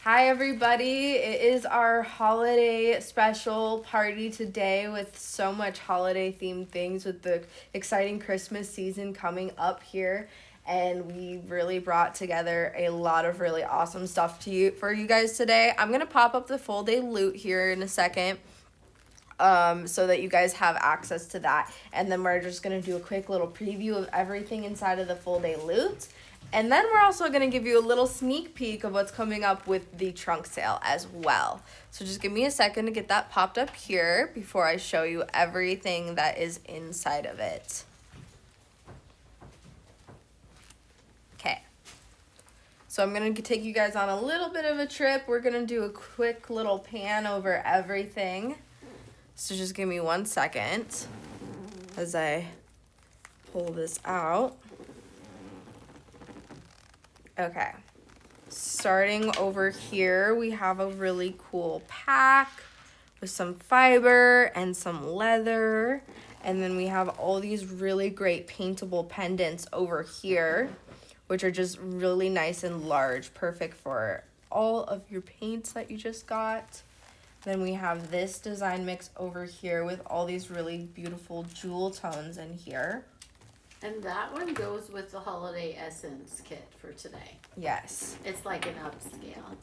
Hi everybody, it is our holiday special party today with so much holiday themed things with the exciting Christmas season coming up here, and we really brought together a lot of really awesome stuff for you guys today. I'm going to pop up the full day loot here in a second so that you guys have access to that, and then we're just going to do a quick little preview of everything inside of the full day loot. And then we're also going to give you a little sneak peek of what's coming up with the trunk sale as well. So just give me a second to get that popped up here before I show you everything that is inside of it. Okay. So I'm going to take you guys on a little bit of a trip. We're going to do a quick little pan over everything. So just give me 1 second as I pull this out. Okay, starting over here, we have a really cool pack with some fiber and some leather. And then we have all these really great paintable pendants over here, which are just really nice and large, perfect for all of your paints that you just got. Then we have this design mix over here with all these really beautiful jewel tones in here. And that one goes with the holiday essence kit for today. Yes. It's like an upscale.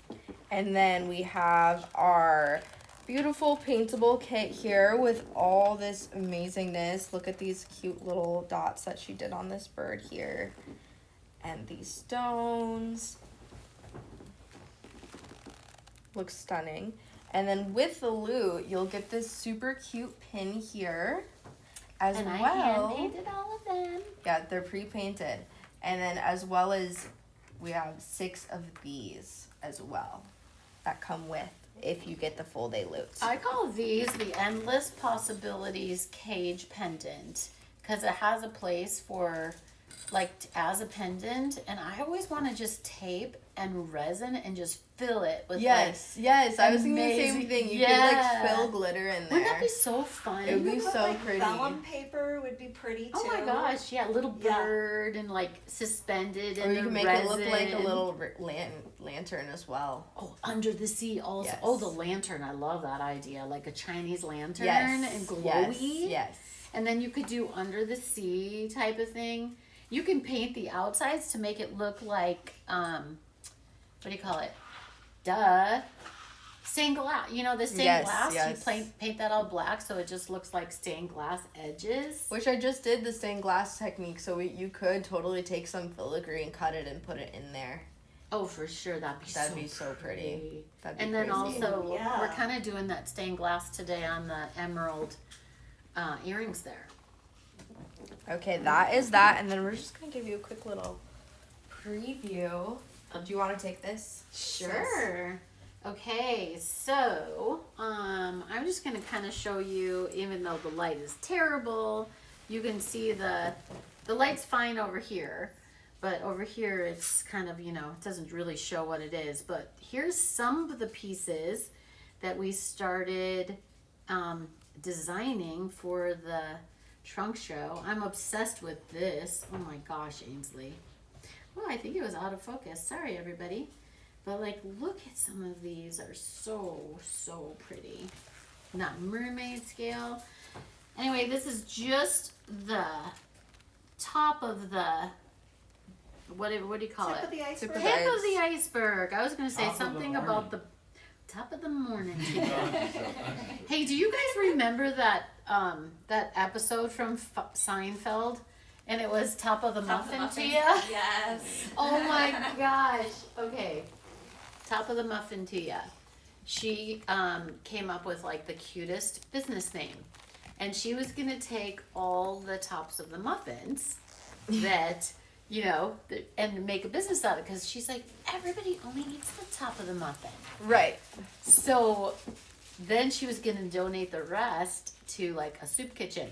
And then we have our beautiful paintable kit here with all this amazingness. Look at these cute little dots that she did on this bird here. And these stones. Looks stunning. And then with the loot, you'll get this super cute pin here. As and well, I hand-painted all of them. Yeah, they're pre-painted. And then as well as we have 6 of these as well that come with if you get the full day loot. I call these the Endless Possibilities Cage Pendant because it has a place for like as a pendant, and I always want to just tape and resin and just fill it with yes, I was thinking the same thing. You could like fill glitter in there. Wouldn't that be so fun? It would be so pretty. Vellum paper would be pretty too. Oh my gosh, yeah, a little bird and like suspended in the resin. Or you can make it look like a little lantern as well. Oh, under the sea also. Yes. Oh, the lantern, I love that idea. Like a Chinese lantern and Yes, glowy. yes. And then you could do under the sea type of thing. You can paint the outsides to make it look like, what do you call it? Stained glass. You know, the stained glass? Yes. You paint that all black so it just looks like stained glass edges. Which I just did the stained glass technique, so you could totally take some filigree and cut it and put it in there. Oh, for sure. That'd be so pretty. That'd be and then crazy. also, we're kind of doing that stained glass today on the emerald earrings there. Okay, that is that, and then we're just going to give you a quick little preview. Do you want to take this? Sure. Okay, so I'm just going to kind of show you, even though the light is terrible, you can see the light's fine over here, but over here it's kind of, it doesn't really show what it is, but here's some of the pieces that we started designing for the trunk show. I'm obsessed with this. Oh my gosh, Ainsley. Oh, I think it was out of focus. Sorry, everybody. But like, look at some of these are so pretty. Not mermaid scale. Anyway, this is just the top of the, what do you call Tip it? of the iceberg. Tip of the iceberg. I was going to say something about the top of the morning. Hey, do you guys remember that that episode from Seinfeld? And it was top of the muffin to you? Yes. Oh my gosh. Okay. Top of the muffin to you. She came up with like the cutest business name. And she was going to take all the tops of the muffins that, and make a business out of it. Because she's like, everybody only eats the top of the muffin. Right. So then she was going to donate the rest to like a soup kitchen.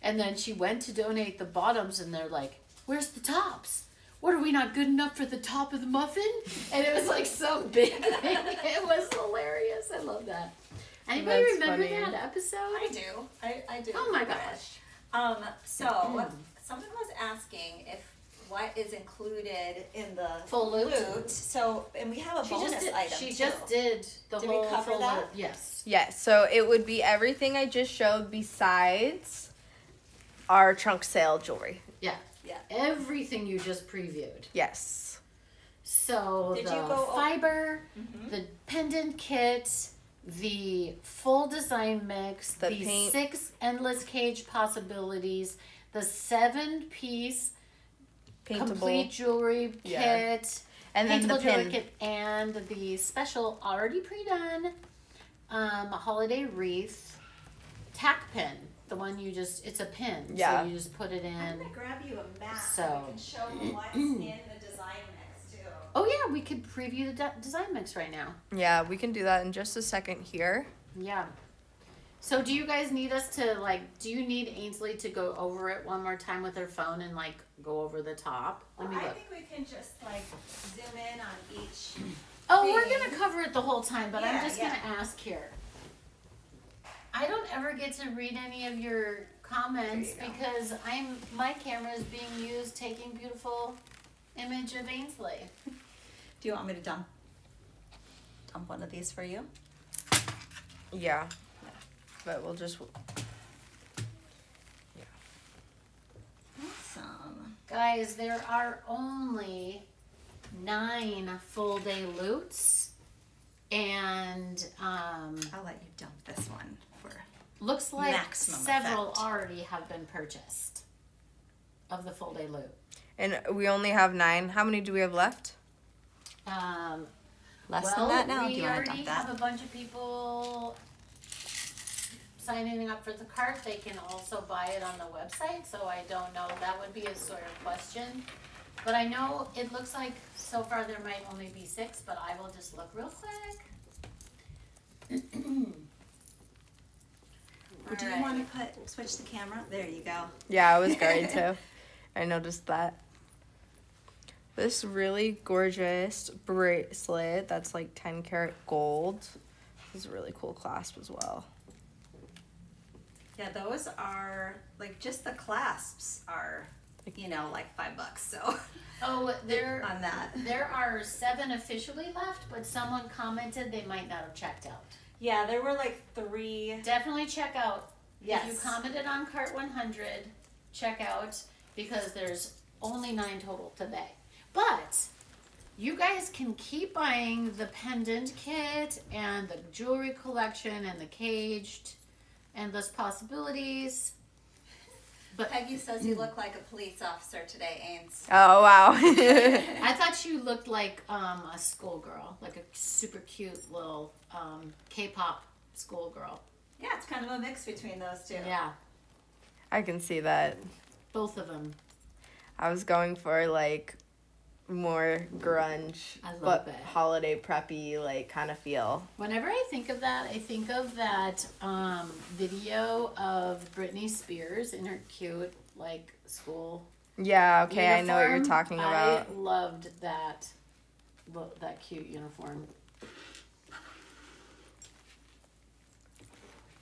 And then she went to donate the bottoms and they're like, where's the tops? What, are we not good enough for the top of the muffin? And it was like some big thing. It was hilarious. I love that. Anybody remember that episode? I do. I do. Oh my gosh. So someone was asking if what is included in the Full loot. So, and we have a bonus item She too. just did the Did we whole cover full that? loot. Yes. Yes, so it would be everything I just showed besides our trunk sale jewelry. Yeah. Yeah. Everything you just previewed. Yes. So Did the you go fiber, Mhm. the pendant kit, the full design mix, The the paint. 6 endless cage possibilities, the 7-piece Paintable. complete jewelry Yeah. kit, And then the paintable jewelry pin. kit, and the special already pre-done holiday wreath tack pin. The one you just, it's a pin. Yeah. So you just put it I'm in. gonna grab you a map So- so we can show them what's in the design mix too. Oh yeah, we could preview the design mix right now. Yeah, we can do that in just a second here. Yeah. So do you guys need us to do you need Ainsley to go over it one more time with her phone and go over the top? Let me I look. think we can just zoom in on each. Oh, we're thing. gonna cover it the whole time, but I'm Yeah, just yeah. gonna ask here. I don't ever get to read any of your comments There you go. because my camera is being used taking beautiful image of Ainsley. Do you want me to dump one of these for you? Yeah. But we'll just. Awesome. Guys, there are only 9 full day loots, and I'll let you dump this one for. looks like Maximum several effect. already have been purchased of the full day loot. And we only have 9. How many do we have left? Less well, than that now? Do we you want to already dump that? have a bunch of people signing up for the cart. They can also buy it on the website, so I don't know. That would be a sort of question. But I know it looks like so far there might only be 6, but I will just look real quick. Do you want to switch the camera? There you go. Yeah, I was going to. I noticed that. This really gorgeous bracelet that's like 10 karat gold. This is a really cool clasp as well. Yeah, those are just the clasps are, like $5. So Oh, there on that. there are 7 officially left, but someone commented they might not have checked out. Yeah, there were 3. Definitely check out. Yes. If you commented on Cart 100, check out because there's only 9 total today. But you guys can keep buying the pendant kit and the jewelry collection and the caged endless possibilities. But Peggy says you look like a police officer today, Ains. Oh, wow. I thought you looked like a schoolgirl, like a super cute little K-pop schoolgirl. Yeah, it's kind of a mix between those two. Yeah, I can see that. both of them. I was going for more grunge, I love but it. holiday preppy kind of feel. Whenever I think of that, I think of that video of Britney Spears in her cute school Yeah, okay, I know what you're uniform. talking about. I loved that cute uniform.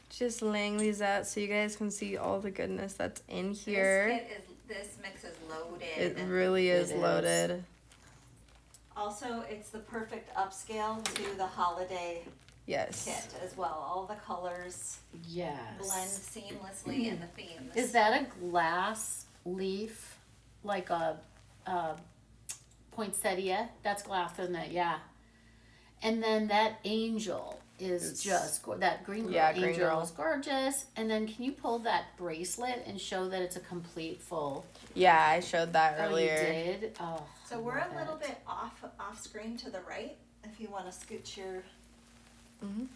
Just laying these out so you guys can see all the goodness that's in here. This mix is loaded. It really is It is. loaded. Also, it's the perfect upscale to the holiday Yes. kit as well. All the colors Yes. blend seamlessly in the themes. Is that a glass leaf, like a poinsettia? That's glass, isn't it? Yeah. And then that angel is It's- just that green girl. Yeah, green angel girl. is gorgeous. And then can you pull that bracelet and show that it's a complete full? Yeah, I showed that Oh, earlier. you did. Oh. So I we're love a little it. bit off screen to the right. If you want to scoot your. Mhm.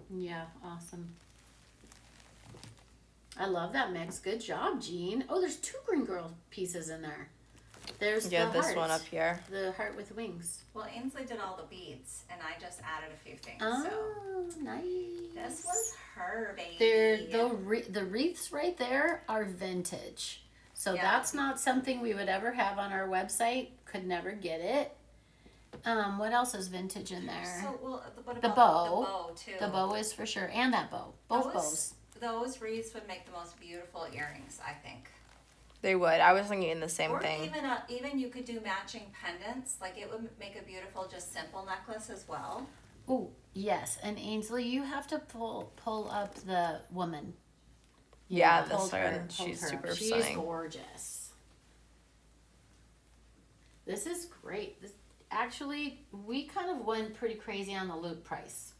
Yeah, awesome. I love that mix. Good job, Jean. Oh, there's 2 green girl pieces in there. There's Yeah, the this heart. one up here. The heart with wings. Well, Ainsley did all the beads, and I just added a few things. Oh, So nice. this was her baby. The wreaths right there are vintage. So Yeah. that's not something we would ever have on our website. Could never get it. What else is vintage in there? So well, what The about bow. The bow too. The bow is for sure, and that bow. Both Those- bows. Those wreaths would make the most beautiful earrings, I think. They would. I was thinking the same Or thing. even you could do matching pendants. Like it would make a beautiful, just simple necklace as well. Oh, yes. And Ainsley, you have to pull up the woman. Yeah, this hold her, one, hold she's her. super She's stunning. gorgeous. This is great. Actually, we kind of went pretty crazy on the loot price.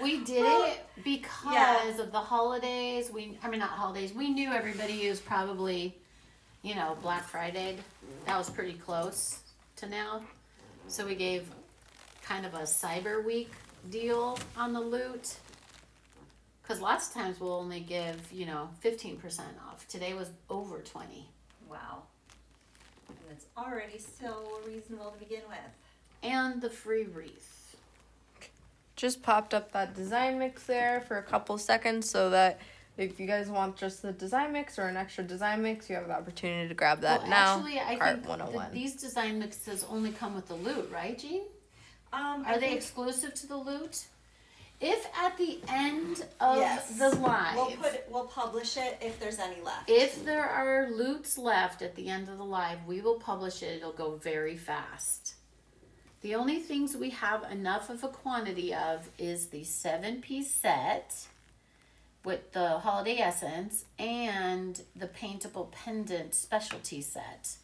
We did it because of the holidays. Not holidays. We knew everybody was probably, Black Friday. That was pretty close to now. So we gave kind of a Cyber Week deal on the loot. Because lots of times we'll only give, 15% off. Today was over 20. Wow. And it's already so reasonable to begin with. And the free wreath. Just popped up that design mix there for a couple seconds so that if you guys want just the design mix or an extra design mix, you have the opportunity to grab that now. Actually, I Cart think 101. these design mixes only come with the loot, right, Jean? Are they exclusive to the loot? If at the end of the live, we'll publish it if there's any left. if there are loots left at the end of the live, we will publish it. It'll go very fast. The only things we have enough of a quantity of is the 7-piece set with the holiday essence and the paintable pendant specialty set.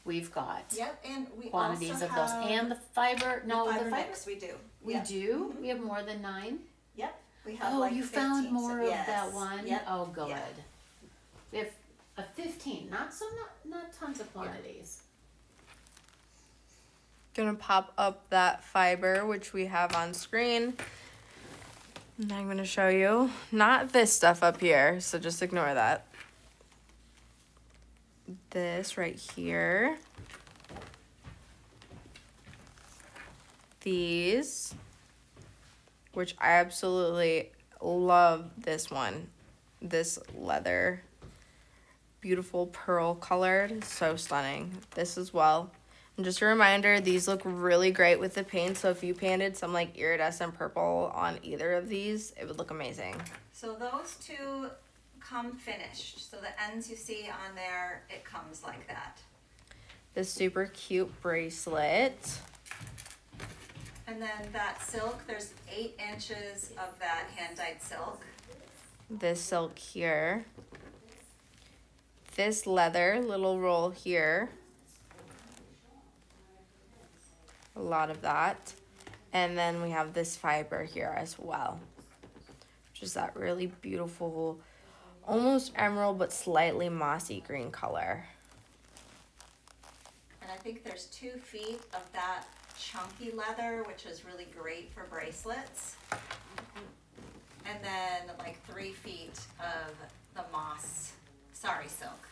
We've got And we quantities also of those. have And the fiber, the fiber mix we do. we do? Mm-hmm. We have more than 9? Yep. We have Oh, you 15, found more of yes. that one? Yep. Oh, good. Yeah. We have a 15, not tons of quantities. Gonna pop up that fiber, which we have on screen. And I'm gonna show you, not this stuff up here, so just ignore that. This right here. These, which I absolutely love this one. This leather, beautiful pearl colored, so stunning. This as well. And just a reminder, these look really great with the paint, so if you painted some like iridescent purple on either of these, it would look amazing. So those two come finished. So the ends you see on there, it comes like that. This super cute bracelet. And then that silk, there's 8 inches of that hand-dyed silk. This silk here. This leather little roll here. A lot of that. And then we have this fiber here as well, which is that really beautiful, almost emerald but slightly mossy green color. And I think there's 2 feet of that chunky leather, which is really great for bracelets. And then like 3 feet of the silk.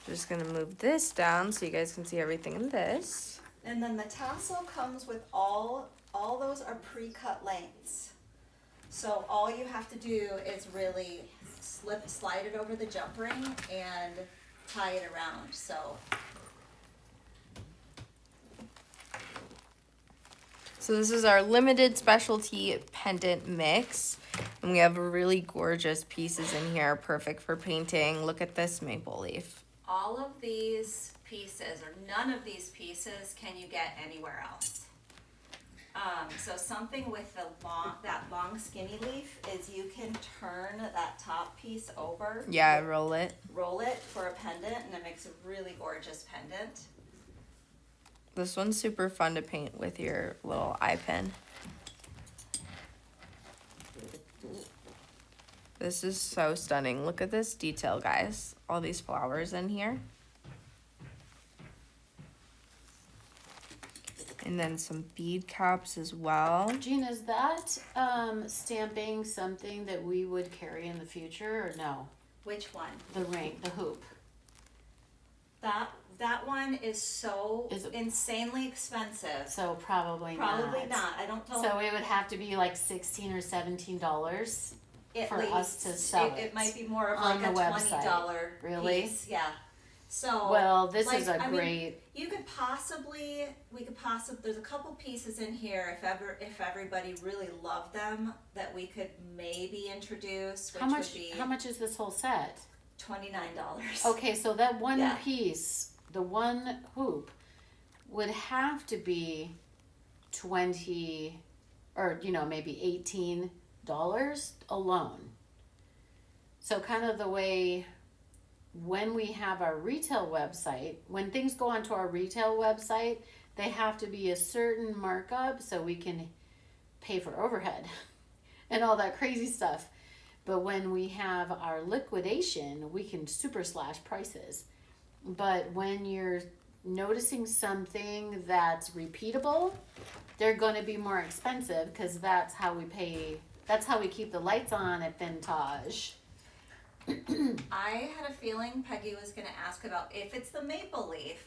Just gonna move this down so you guys can see everything in this. And then the tassel comes with all those are pre-cut lengths. So all you have to do is really slide it over the jump ring and tie it around. So this is our limited specialty pendant mix. And we have really gorgeous pieces in here, perfect for painting. Look at this maple leaf. all of these pieces, or none of these pieces, can you get anywhere else. So something with that long skinny leaf is you can turn that top piece over. Yeah, roll it For a pendant, and it makes a really gorgeous pendant. This one's super fun to paint with your little eye pen. This is so stunning. Look at this detail, guys. All these flowers in here. And then some bead caps as well. Jean, is that stamping something that we would carry in the future, or no? Which one? The ring, the hoop. That one is so insanely expensive. So probably not. I don't tell. So it would have to be like $16 or $17 for us to sell it. It might be more of on like the a website. $20 Really? piece. Yeah. So well, this is a great. We could possibly. There's a couple pieces in here. If everybody really loved them, that we could maybe introduce. Which How much? Would be, how much is this whole set? $29. Okay, so that one Yeah. piece, the one hoop, would have to be 20 or maybe $18 alone. So kind of the way when we have our retail website, when things go onto our retail website, they have to be a certain markup so we can pay for overhead and all that crazy stuff. But when we have our liquidation, we can super slash prices. But when you're noticing something that's repeatable, they're going to be more expensive because that's how we pay. That's how we keep the lights on at Vintage. I had a feeling Peggy was going to ask about if it's the maple leaf.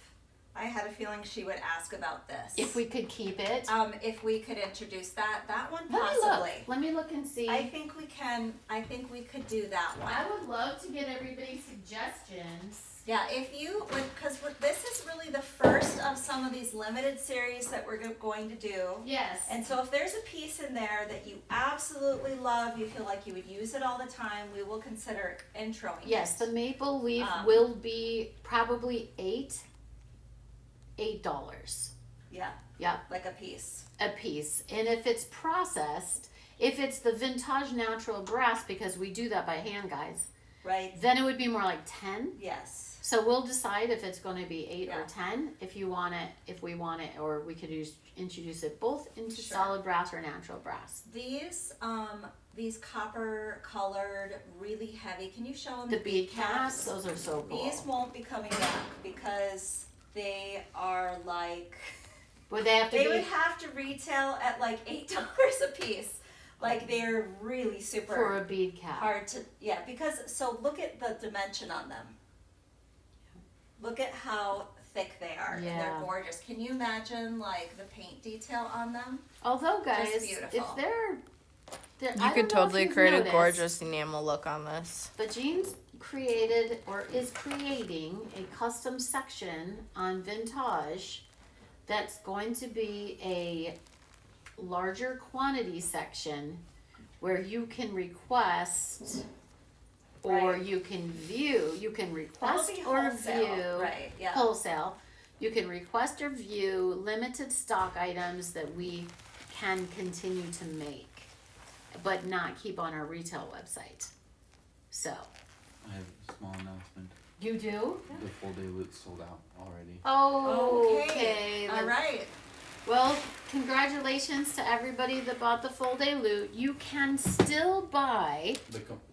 I had a feeling she would ask about this. If we could keep it. If we could introduce that one Let possibly. Let me look and see. I think we can. I think we could do that one. I would love to get everybody's suggestions. Yeah, if you would, because this is really the first of some of these limited series that we're going to do. Yes. And so if there's a piece in there that you absolutely love, you feel like you would use it all the time, we will consider introing Yes, it. the maple leaf will be probably $8. Yeah. Yeah. Like a piece. A piece. And if it's processed, if it's the Vintage natural brass, because we do that by hand, guys, Right. then it would be more like 10. Yes. So we'll decide if it's going to be 8 or Yeah. 10, if we want it, or we could introduce it both into Sure. solid brass or natural brass. These copper colored, really heavy. Can you show them The bead caps, those are so cool. These won't be coming back because they are like. Would they have to They be? would have to retail at like $8 a piece. Like they're really super For a bead cap. hard to, so look at the dimension on them. Look at how thick they are. And Yeah. they're gorgeous. Can you imagine like the paint detail on them? Although, guys, beautiful. if they're You I don't could know if totally you've create a noticed, gorgeous enamel look on this. but Jean's created or is creating a custom section on Vintage that's going to be a larger quantity section where you can request or Right. you can view, you can request That'll be or wholesale, view right, yeah. wholesale. You can request or view limited stock items that we can continue to make, but not keep on our retail website. So, I have a small announcement. you do? The full day loot sold out already. Oh, okay. All right. Well, congratulations to everybody that bought the full day loot. You can still buy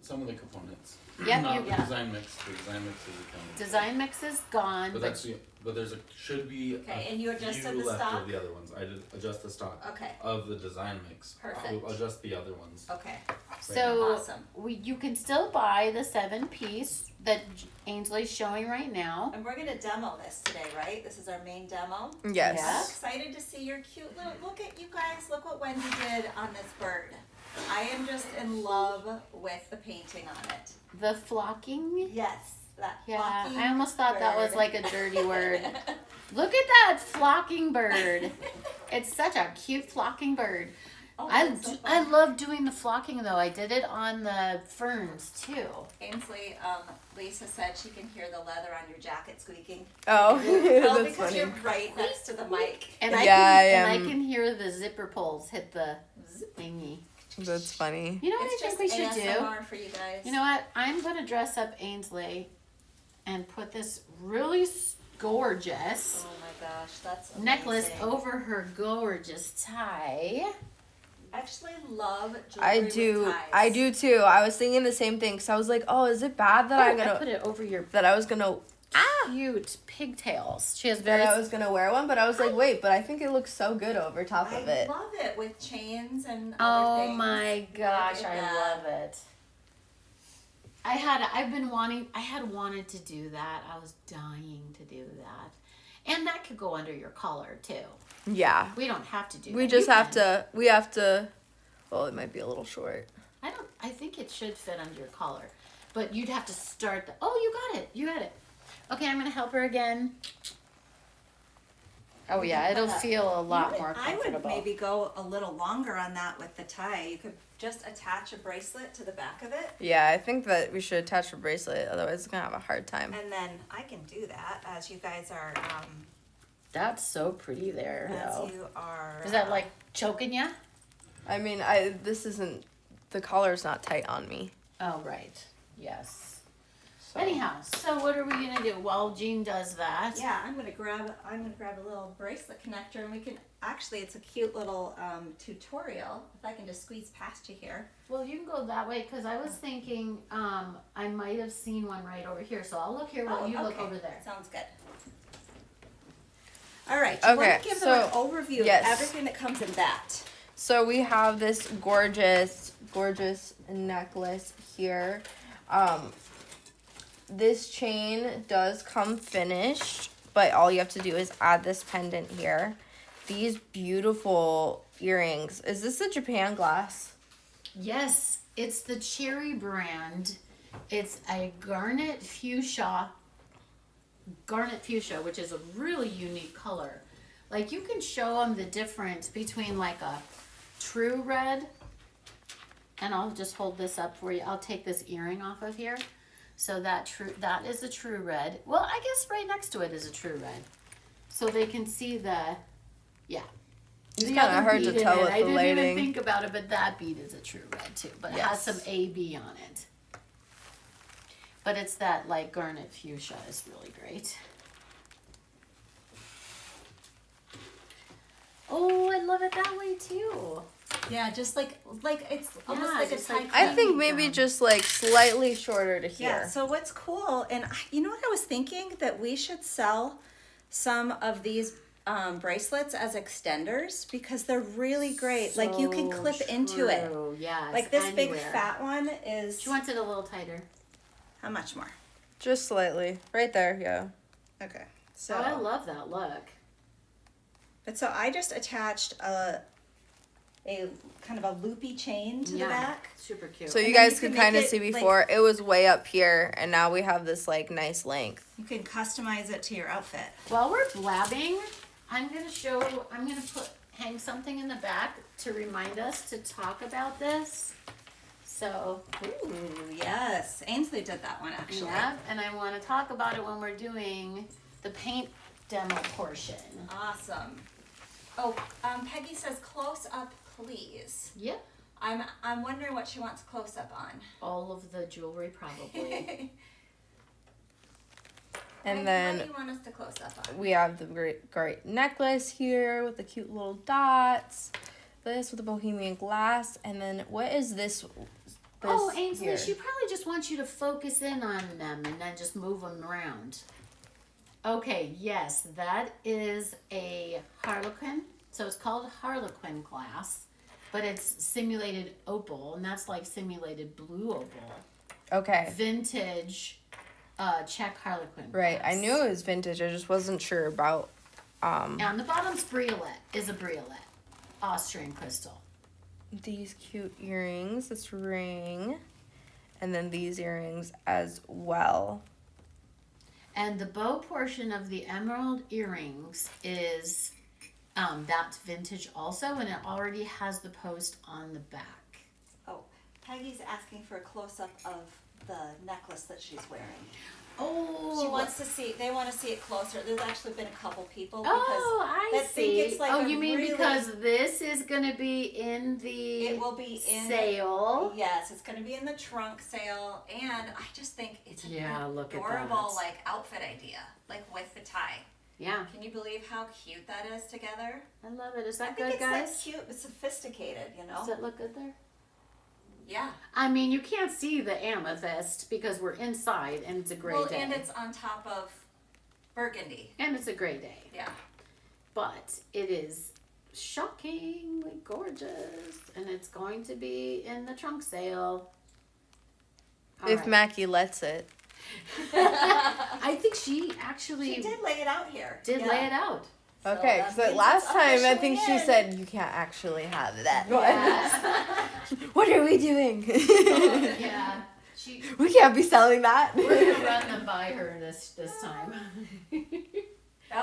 Some of the components. Yep, Not you- the yeah. design mix. The design mix is accounted. design mix is gone, But that's but there's should be Okay, a and you adjusted few the left stock? of the other ones. I did adjust the stock Okay. of the design mix. Perfect. I'll adjust the other ones. Okay. so Awesome. you can still buy the 7-piece that Ainsley's showing right now. And we're gonna demo this today, right? This is our main demo. Yes. Yeah. I'm excited to see your cute little. Look at you guys. Look what Wendy did on this bird. I am just in love with the painting on it. The flocking. Yes, that. Yeah, flocking I almost thought that was bird. like a dirty word. Look at that flocking bird. It's such a cute flocking bird. Oh, I that's so I fun. love doing the flocking though. I did it on the ferns too. Ainsley, Lisa said she can hear the leather on your jacket squeaking. Oh, Well, that's because funny. you're right next to the mic. And Yeah, I I am. can hear the zipper pulls hit the thingy. That's funny. You know what It's I just think we should do? ASMR for you guys. You know what? I'm gonna dress up Ainsley and put this really gorgeous Oh my gosh, that's amazing. necklace over her gorgeous tie. I actually love jewelry I with do. ties. I do too. I was thinking the same thing. So I was like, oh, is it bad that I'm I gonna put it over your that I was gonna cute pigtails. She has that very I was gonna wear one, but I was like, wait, but I think it looks so good over top I of it. love it with chains and Oh other things. my gosh, Look at I that. love it. I had wanted to do that. I was dying to do that. And that could go under your collar too. Yeah. We don't have to do that. We just You have can. to. We have to. Well, it might be a little short. I think it should fit under your collar. But you'd have to start you got it. You got it. Okay, I'm gonna help her again. Oh yeah, it'll feel a lot more I would comfortable. maybe go a little longer on that with the tie. You could just attach a bracelet to the back of it, Yeah, I think that we should attach a bracelet, otherwise it's gonna have a hard time. and then I can do that as you guys are, That's so pretty there, as though. you are. Is that like choking ya? I mean, this isn't, the collar's not tight on me. Oh, right. Yes. So. Anyhow, so what are we gonna do while Jean does that? Yeah, I'm gonna grab a little bracelet connector, and we can actually. It's a cute little tutorial. If I can just squeeze past you here. Well, you can go that way because I was thinking I might have seen one right over here. So I'll look here while you look okay. over there. Sounds good. All right. Do you want to give them an overview yes. of everything that comes in that? So we have this gorgeous necklace here. This chain does come finished, but all you have to do is add this pendant here. These beautiful earrings. Is this a Japan glass? Yes, it's the Cherry brand. It's a garnet fuchsia, which is a really unique color. Like you can show them the difference between like a true red, and I'll just hold this up for you. I'll take this earring off of here. So that is a true red. Well, I guess right next to it is a true red. So they can see yeah. It's The kind of other hard to bead in tell it, with I the didn't lighting. even think about it, but that bead is a true red too. But it has Yes. some AB on it. But it's that like garnet fuchsia is really great. Oh, I love it that way too. Yeah, just like it's almost Yeah, like a just like tie. I think maybe just like slightly shorter to here. Yeah, so what's cool, and you know what I was thinking? That we should sell some of these bracelets as extenders because they're really great. Like you can So clip into it. true, yes, Like this big anywhere. fat one is, She wants it a little tighter. how much more? Just slightly. Right there, yeah. Okay, so, Oh, I love that look. but so I just attached a kind of a loopy chain to the back. Super cute. So you And then guys you could can kind of make see it, like- before, it was way up here, and now we have this like nice length. You can customize it to your outfit. While we're blabbing, I'm gonna hang something in the back to remind us to talk about this. So, Ooh, yes. Ainsley did that one actually. yeah, and I want to talk about it when we're doing the paint demo portion. Awesome. Oh, Peggy says close up, please. Yep. I'm wondering what she wants close up on. All of the jewelry, probably. And What then do you want us to close up on? we have the great necklace here with the cute little dots. This with the bohemian glass, and then what is this? Oh, Ainsley, here? she probably just wants you to focus in on them and then just move them around. Okay, yes, that is a Harlequin. So it's called Harlequin glass, but it's simulated opal, and that's like simulated blue opal. Okay. Vintage Czech Harlequin Right. glass. I knew it was vintage. I just wasn't sure about. And the bottom's is a briolette, Austrian crystal. These cute earrings, this ring, and then these earrings as well. And the bow portion of the emerald earrings is that's vintage also, and it already has the post on the back. Oh, Peggy's asking for a close up of the necklace that she's wearing. Oh, She wants to see. They want to see it closer. There's actually been a couple people Oh, I that think see. it's like oh, a you mean really- because this is gonna be in the it will be in sale? Yes, it's going to be in the trunk sale, and I just think it's an Yeah, look at adorable that. like outfit idea, like with the tie. Yeah, Can you believe how cute that is together? I love it. Is I that think good, it's guys? like cute but sophisticated, you know? Does it look good there? Yeah. I mean, you can't see the amethyst because we're inside, and it's a gray Well, day. and it's on top of burgundy. And it's a gray day. Yeah. But it is shockingly gorgeous, and it's going to be in the trunk sale. All If right. Mackie lets it. I think she actually She did lay it out here. did Yeah. lay it out. So Okay, that because means last it's time I officially think she in. said you can't actually have that. Yes. What are we doing? Yeah. She, We can't be selling that. we're gonna run them by her this time.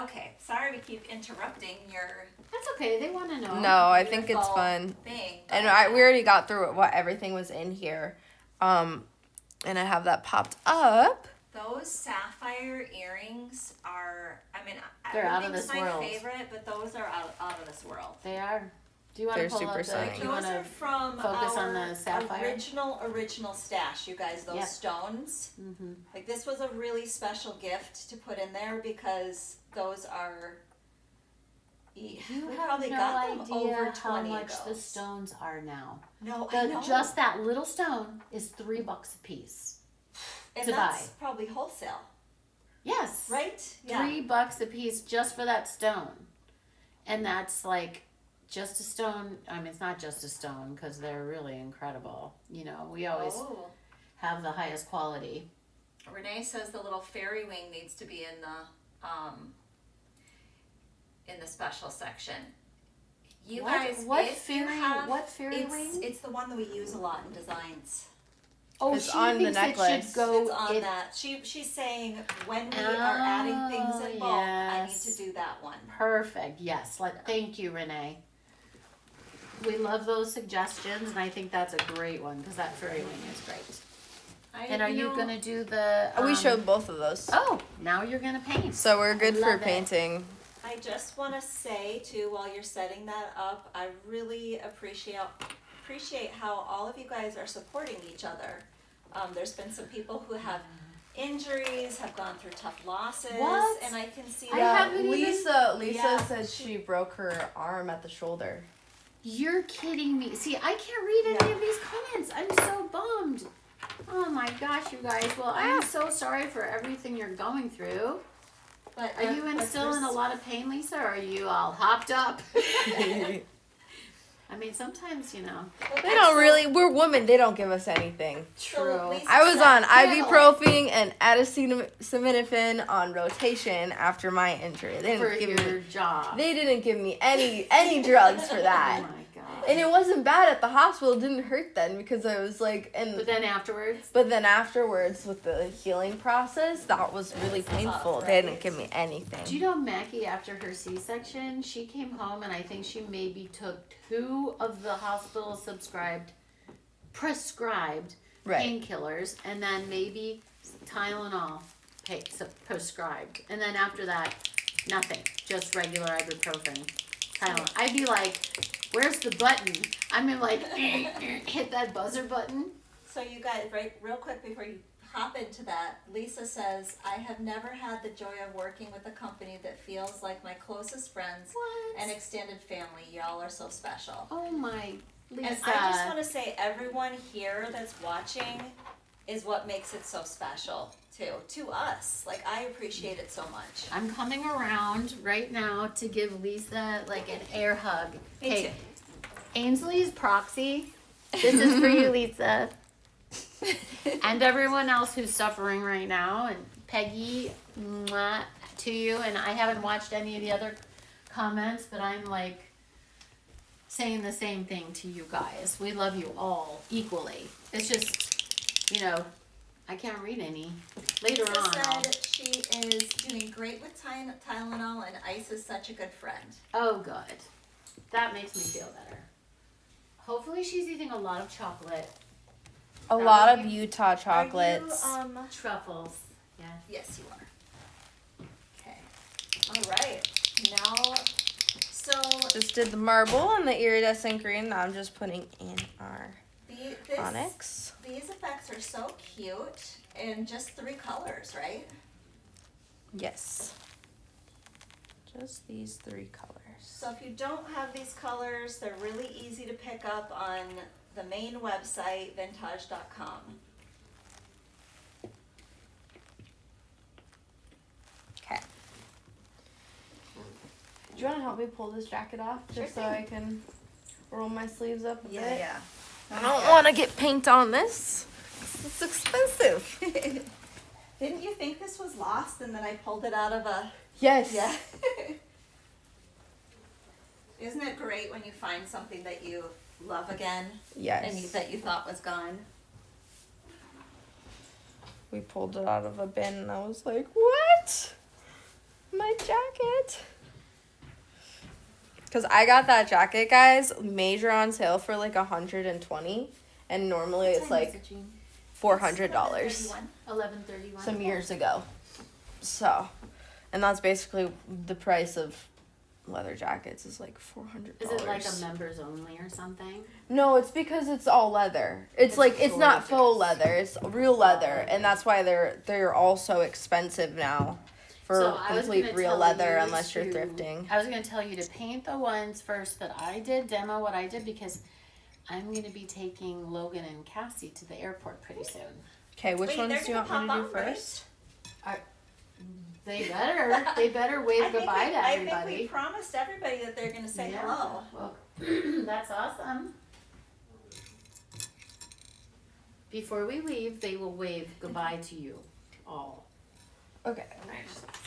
Okay, sorry we we keep interrupting your That's okay. They want to know. No, I think it's beautiful fun. thing. And but- we already got through what everything was in here. And I have that popped up. Those sapphire earrings are, I mean, They're out of everything's this my world. favorite, but those are out of this world. They are. Do you want They're to pull super up the? stunning. Do you Those want are to? from focus our on the sapphire? original stash, you guys. Those Yep. stones. Mm-hmm. Like this was a really special gift to put in there because those are. You we have probably no got them idea over how 20 much of the those. stones are now. No, I know. Just that little stone is $3 a piece. and to that's buy. probably wholesale, Yes. right? $3 a piece just for that stone, and that's like just a stone. I mean, it's not just a stone because they're really incredible. You know, we always Oh. have the highest quality. Renee says the little fairy wing needs to be in the special section. You guys, what if fairy? you have, What fairy wing? it's the one that we use a lot in designs. Oh, It's she on the thinks it necklace. should go. It's on it- that. She's saying when we are adding things in bulk, I need to yes. do that one. Perfect. Yes. Thank you, Renee. We love those suggestions, and I think that's a great one because that fairy wing is great. And are you gonna do the? We showed both of those. Oh, now you're gonna paint. So we're good for Love it. painting. I just want to say too, while you're setting that up, I really appreciate how all of you guys are supporting each other. There's been some people who have injuries, have gone through tough losses, What? and I can see I that. haven't even- Lisa Yeah. said she broke her arm at the shoulder. You're kidding me. See, I can't read any of these comments. I'm so bummed. Oh my gosh, you guys. Well, I'm so sorry for everything you're going through. But Are you still in a lot of pain, Lisa, or are you all hopped up? I mean, sometimes, you know. They don't really. We're women. They don't give us anything. True. I was on Yeah. ibuprofen and acetaminophen on rotation after my injury. They For didn't give your me. job. They didn't give me any drugs for Oh that. my god. And it wasn't bad at the hospital. It didn't hurt then because I was like, But then afterwards, But then afterwards, with the healing process, that was really painful. They didn't give me anything. do you know Mackie, after her C-section, she came home and I think she maybe took 2 of the hospital prescribed Right. painkillers, and then maybe Tylenol prescribed. And then after that, nothing. Just regular ibuprofen. Tylenol. I'd be like, where's the button? I'm in like, hit that buzzer button. So you guys, right, real quick before you hop into that, Lisa says, I have never had the joy of working with a company that feels like my closest friends What? and extended family. Y'all are so special. Oh my, Lisa. And I just want to say, everyone here that's watching is what makes it so special, too, to us. Like, I appreciate it so much. I'm coming around right now to give Lisa like an air hug. Me Hey, too. Ainsley's proxy. This is for you, Lisa. And everyone else who's suffering right now. And Peggy, mwah, to you. And I haven't watched any of the other comments, but I'm like saying the same thing to you guys. We love you all equally. It's just, you know, I can't read any. Later Lisa on. said she is doing great with Tylenol, and Ice is such a good friend. Oh, good. That makes me feel better. Hopefully she's eating a lot of chocolate. A lot of Utah chocolates. Are you, Truffles. Yeah. yes, you are. Okay. All right. Now, so Just did the marble and the iridescent green that I'm just putting in our this, onyx. these effects are so cute in just 3 colors, right? Yes. Just these 3 colors. So if you don't have these colors, they're really easy to pick up on the main website, vintage.com. Okay. Do you want to help me pull this jacket off just Sure so thing. I can roll my sleeves up a bit? Yeah. I don't want to get paint on this. It's expensive. Didn't you think this was lost and then I pulled it out of a... Yes. Yeah. Isn't it great when you find something that you love again Yes. and that you thought was gone? We pulled it out of a bin and I was like, what? My jacket. Because I got that jacket, guys, major on sale for like $120, and normally it's like $400 11:31. some years ago. So, and that's basically the price of leather jackets is like $400. Is it like a members only or something? No, it's because it's all leather. It's like it's not faux gorgeous. leather. It's real leather, and that's why they're all so expensive now for So I was complete gonna real tell leather you unless you're to- thrifting. I was going to tell you to paint the ones first that I did, demo what I did, because I'm going to be taking Logan and Cassie to the airport pretty soon. Okay, which Wait, ones they're do you gonna want me to pop do up, right? first? They better wave goodbye to I everybody. think we promised everybody that they're gonna say Yeah. hello. Well, that's awesome. Before we leave, they will wave goodbye to you all. Okay,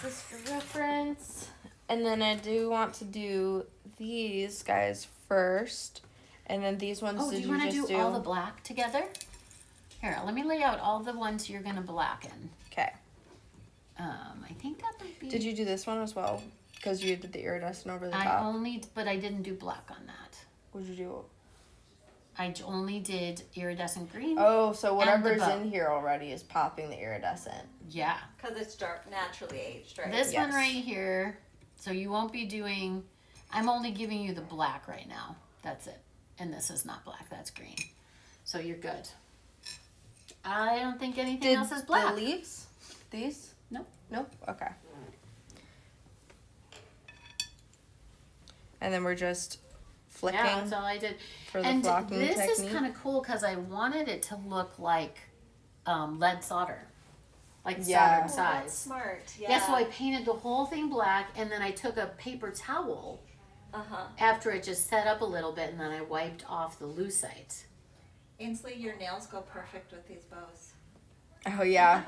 just for reference, and then I do want to do these guys first, and then these ones. Oh, do did you want to just do all the black together? Here, let me lay out all the ones you're gonna blacken. Okay. I think that might be. Did you do this one as well? Because you did the iridescent over the I top. but I didn't do black on that. What did you do? Only did iridescent green. Oh, so whatever's bow. in here already is popping the iridescent. Yeah. Cause it's dark, naturally aged, right? This one Yes. right here. So you won't be doing. I'm only giving you the black right now. That's it. And this is not black. That's green. So you're good. I don't think anything else is black. The leaves? These? Nope. Nope. Okay. And then we're just flicking Yeah, that's all I did. for the And flocking this technique. is kind of cool because I wanted it to look like lead solder, like Yeah. soldered Oh, size. that's smart. Yeah. Yeah, so I painted the whole thing black, and then I took a paper towel after it just set up a little bit, and then I wiped off the lucite. Ainsley, your nails go perfect with these bows. Oh yeah.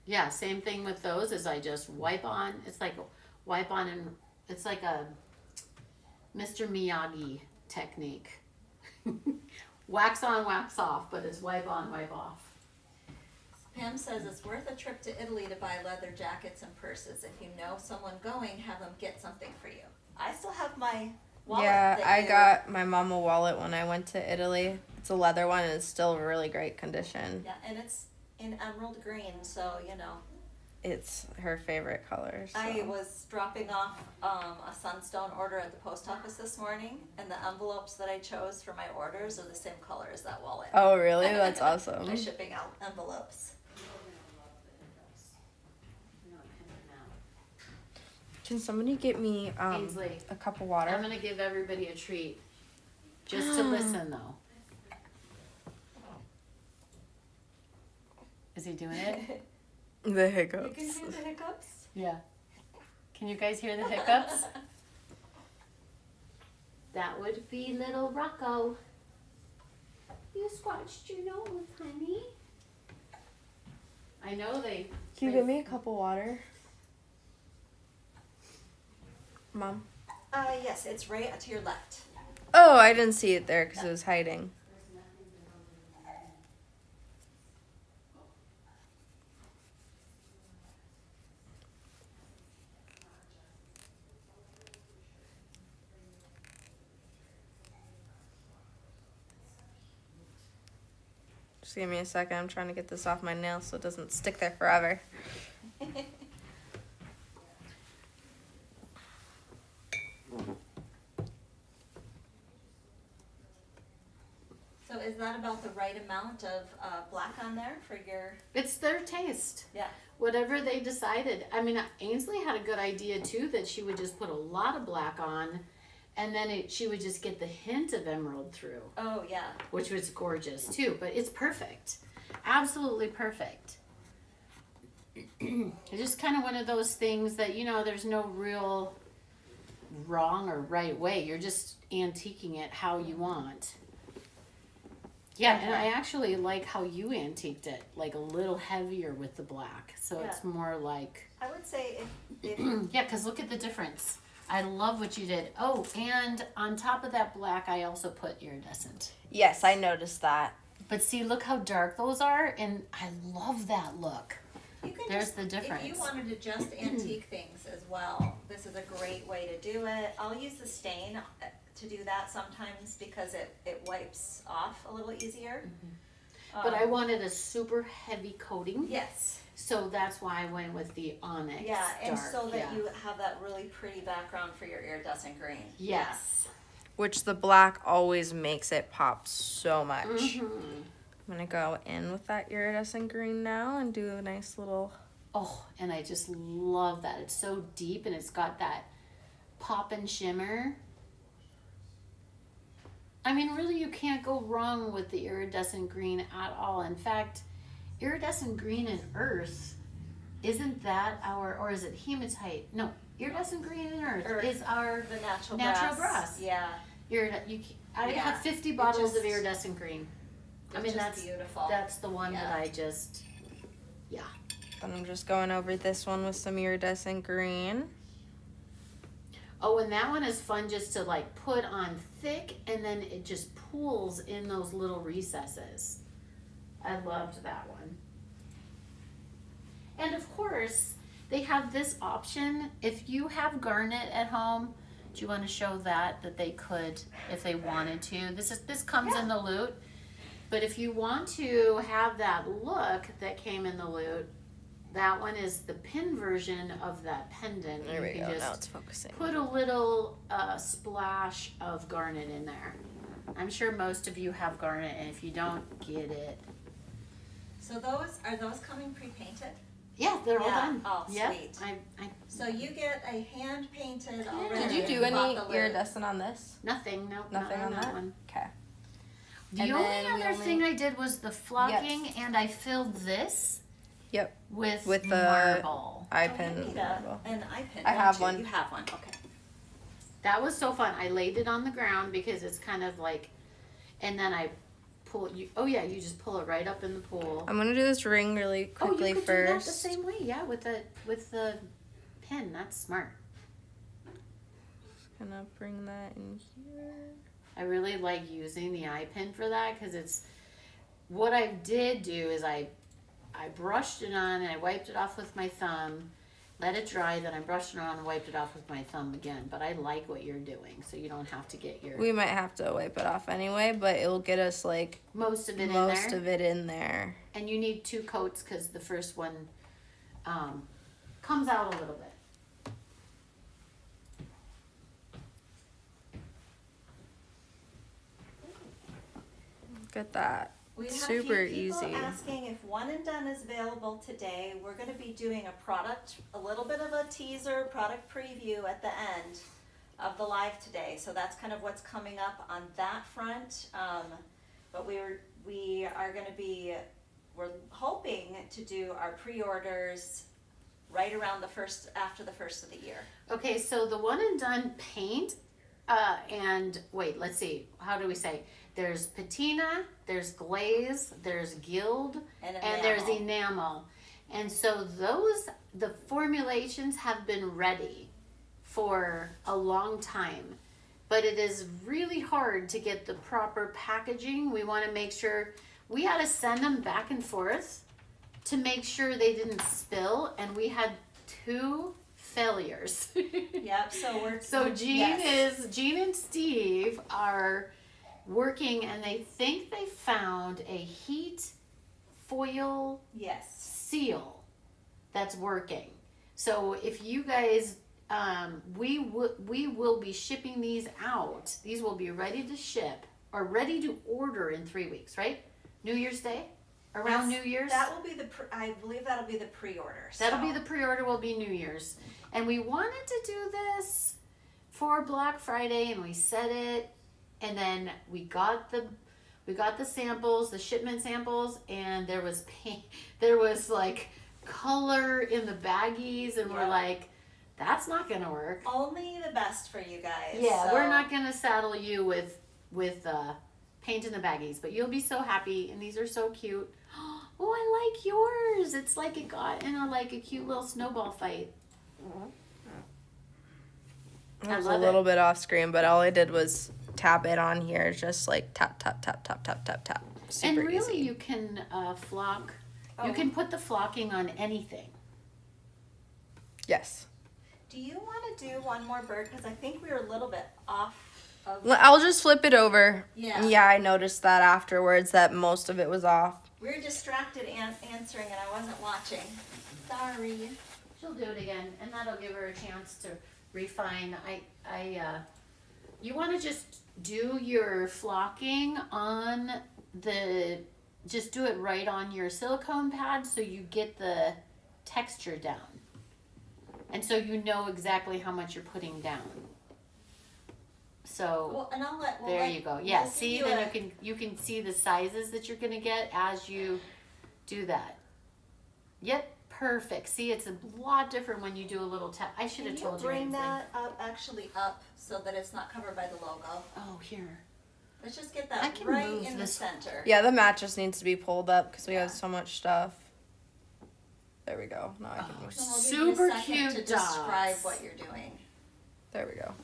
Yeah, same thing with those. Is I just wipe on. It's like wipe on, and it's like a Mr. Miyagi technique. Wax on, wax off, but it's wipe on, wipe off. Pam says it's worth a trip to Italy to buy leather jackets and purses. If you know someone going, have them get something for you. I still have my wallet. Yeah, that I you- got my mama wallet when I went to Italy. It's a leather one and it's still really great condition. Yeah, and it's in emerald green, so you know. It's her favorite color. So. I was dropping off a sunstone order at the post office this morning, and the envelopes that I chose for my orders are the same color as that wallet. Oh really? That's awesome. My shipping out envelopes. Can somebody get me Ainsley, a cup of water? I'm gonna give everybody a treat, just to listen though. Is he doing it? The hiccups. You can hear the hiccups? Yeah. Can you guys hear the hiccups? That would be little Rocco. You scratched your nose, honey. I know they. Can you give me a cup of water? Mom? Yes, it's right to your left. Oh, I didn't see it there because it was hiding. Just give me a second. I'm trying to get this off my nail so it doesn't stick there forever. So is that about the right amount of black on there for your? It's their taste. Yeah. Whatever they decided. I mean, Ainsley had a good idea too that she would just put a lot of black on, and then she would just get the hint of emerald through, Oh yeah. which was gorgeous too. But it's perfect, absolutely perfect. It's just kind of one of those things that there's no real wrong or right way. You're just antiquing it how you want. Yeah, and I actually like how you antiqued it, like a little heavier with the black. So it's more like, I would say if yeah, because look at the difference. I love what you did. Oh, and on top of that black, I also put iridescent. Yes, I noticed that. But see, look how dark those are, and I love that look. You can There's just, the difference. if you wanted to just antique things as well, this is a great way to do it. I'll use the stain to do that sometimes because it wipes off a little easier. But I wanted a super heavy coating. Yes. So that's why I went with the onyx. Yeah, and dark, so that yeah. you have that really pretty background for your iridescent green. Yes. Which the black always makes it pop so much. Mm-hmm. I'm gonna go in with that iridescent green now and do a nice little. Oh, and I just love that. It's so deep and it's got that pop and shimmer. I mean, really, you can't go wrong with the iridescent green at all. In fact, iridescent green and earth, isn't that our, or is it hematite? No, iridescent green and earth is our The natural natural brass. brass. Yeah. I Yeah. have 50 bottles of just- iridescent green. I It's mean, just beautiful. that's the one that Yeah. I just, yeah. Then I'm just going over this one with some iridescent green. Oh, and that one is fun just to like put on thick and then it just pools in those little recesses. I loved that one. And of course, they have this option. If you have garnet at home, do you want to show that they could, if they wanted to? This comes in the loot. But if you want to have that look that came in the loot, that one is the pin version of that pendant. There we You can go. just Now it's focusing. put a little splash of garnet in there. I'm sure most of you have garnet, and if you don't, get it. So are those coming pre-painted? Yeah, they're all Yeah. done. Oh, Yep. sweet. I So you get a hand painted already. Did you do and bought any the lid. iridescent on this? nothing. Nope, Nothing not on that one. Okay. The And only then we other only- thing I did was the flocking, and I filled this. Yep. With With the marble. eye Oh, you pin. need an eye pin. I don't have you? one. You have one. Okay. That was so fun. I laid it on the ground because it's kind of like, and then I pull you. Oh yeah, you just pull it right up in the pool. I'm gonna do this ring really quickly you could first. do that the same way, yeah, with the pin. That's smart. Gonna bring that in here. I really like using the eye pin for that because it's what I did do is I brushed it on and I wiped it off with my thumb, let it dry, then I brushed it on and wiped it off with my thumb again. But I like what you're doing, so you don't have to get your We might have to wipe it off anyway, but it'll get us like most of it most in there. of it in there. And you need 2 coats because the first one comes out a little bit. Look at that. We have Super a few people easy. asking if One and Done is available today. We're going to be doing a little bit of a teaser product preview at the end of the live today. So that's kind of what's coming up on that front. But we are going to be, we're hoping to do our pre-orders right around after the first of the year. Okay, so the One and Done paint, and wait, let's see, how do we say? There's patina, there's glaze, there's gild, and there's enamel. And so the formulations have been ready for a long time, but it is really hard to get the proper packaging. We want to make sure, we had to send them back and forth to make sure they didn't spill, and we had 2 failures. Yep, So Jean and Steve are working, and they think they found a heat foil Yes. seal that's working. So if you guys, we will be shipping these out. These will be ready to ship or ready to order in 3 weeks, right? New Year's Day, around New Year's. That will be I believe that'll be the pre-order. That'll be the pre-order. Will be New Year's, and we wanted to do this for Black Friday, and we said it, and then we got the samples, the shipment samples, and there was paint, there was like color in the baggies, and we're like, that's not gonna work. Only the best for you guys. Yeah, so. we're not gonna saddle you with paint in the baggies, but you'll be so happy, and these are so cute. Oh, I like yours. It's like it got in a cute little snowball fight. It was a little bit off screen, but all I did was tap it on here, just like tap, tap, tap, tap, tap, tap, tap. Super And really, easy. you can flock You can put the flocking on anything. Yes. Do you want to do one more bird? Because I think we were a little bit off of. I'll just flip it over. Yeah. Yeah, I noticed that afterwards that most of it was off. We were distracted answering and I wasn't watching. Sorry. She'll do it again, and that'll give her a chance to refine. You want to just do your flocking on just do it right on your silicone pad so you get the texture down. And so you know exactly how much you're putting down. So Well, and I'll let. there you go. Yeah, we'll see, give then you can see the sizes that you're gonna get as you do that. Yep, perfect. See, it's a lot different when you do a little tap. I should have told you. Bring Ainsley. that up so that it's not covered by the logo. Oh, here. Let's just get I that can right move in this. the center. Yeah, the mat just needs to be pulled up because we Yeah. have so much stuff. There we go. Now I can move. And we'll give you a Super second cute to describe dots. what you're doing. There we go.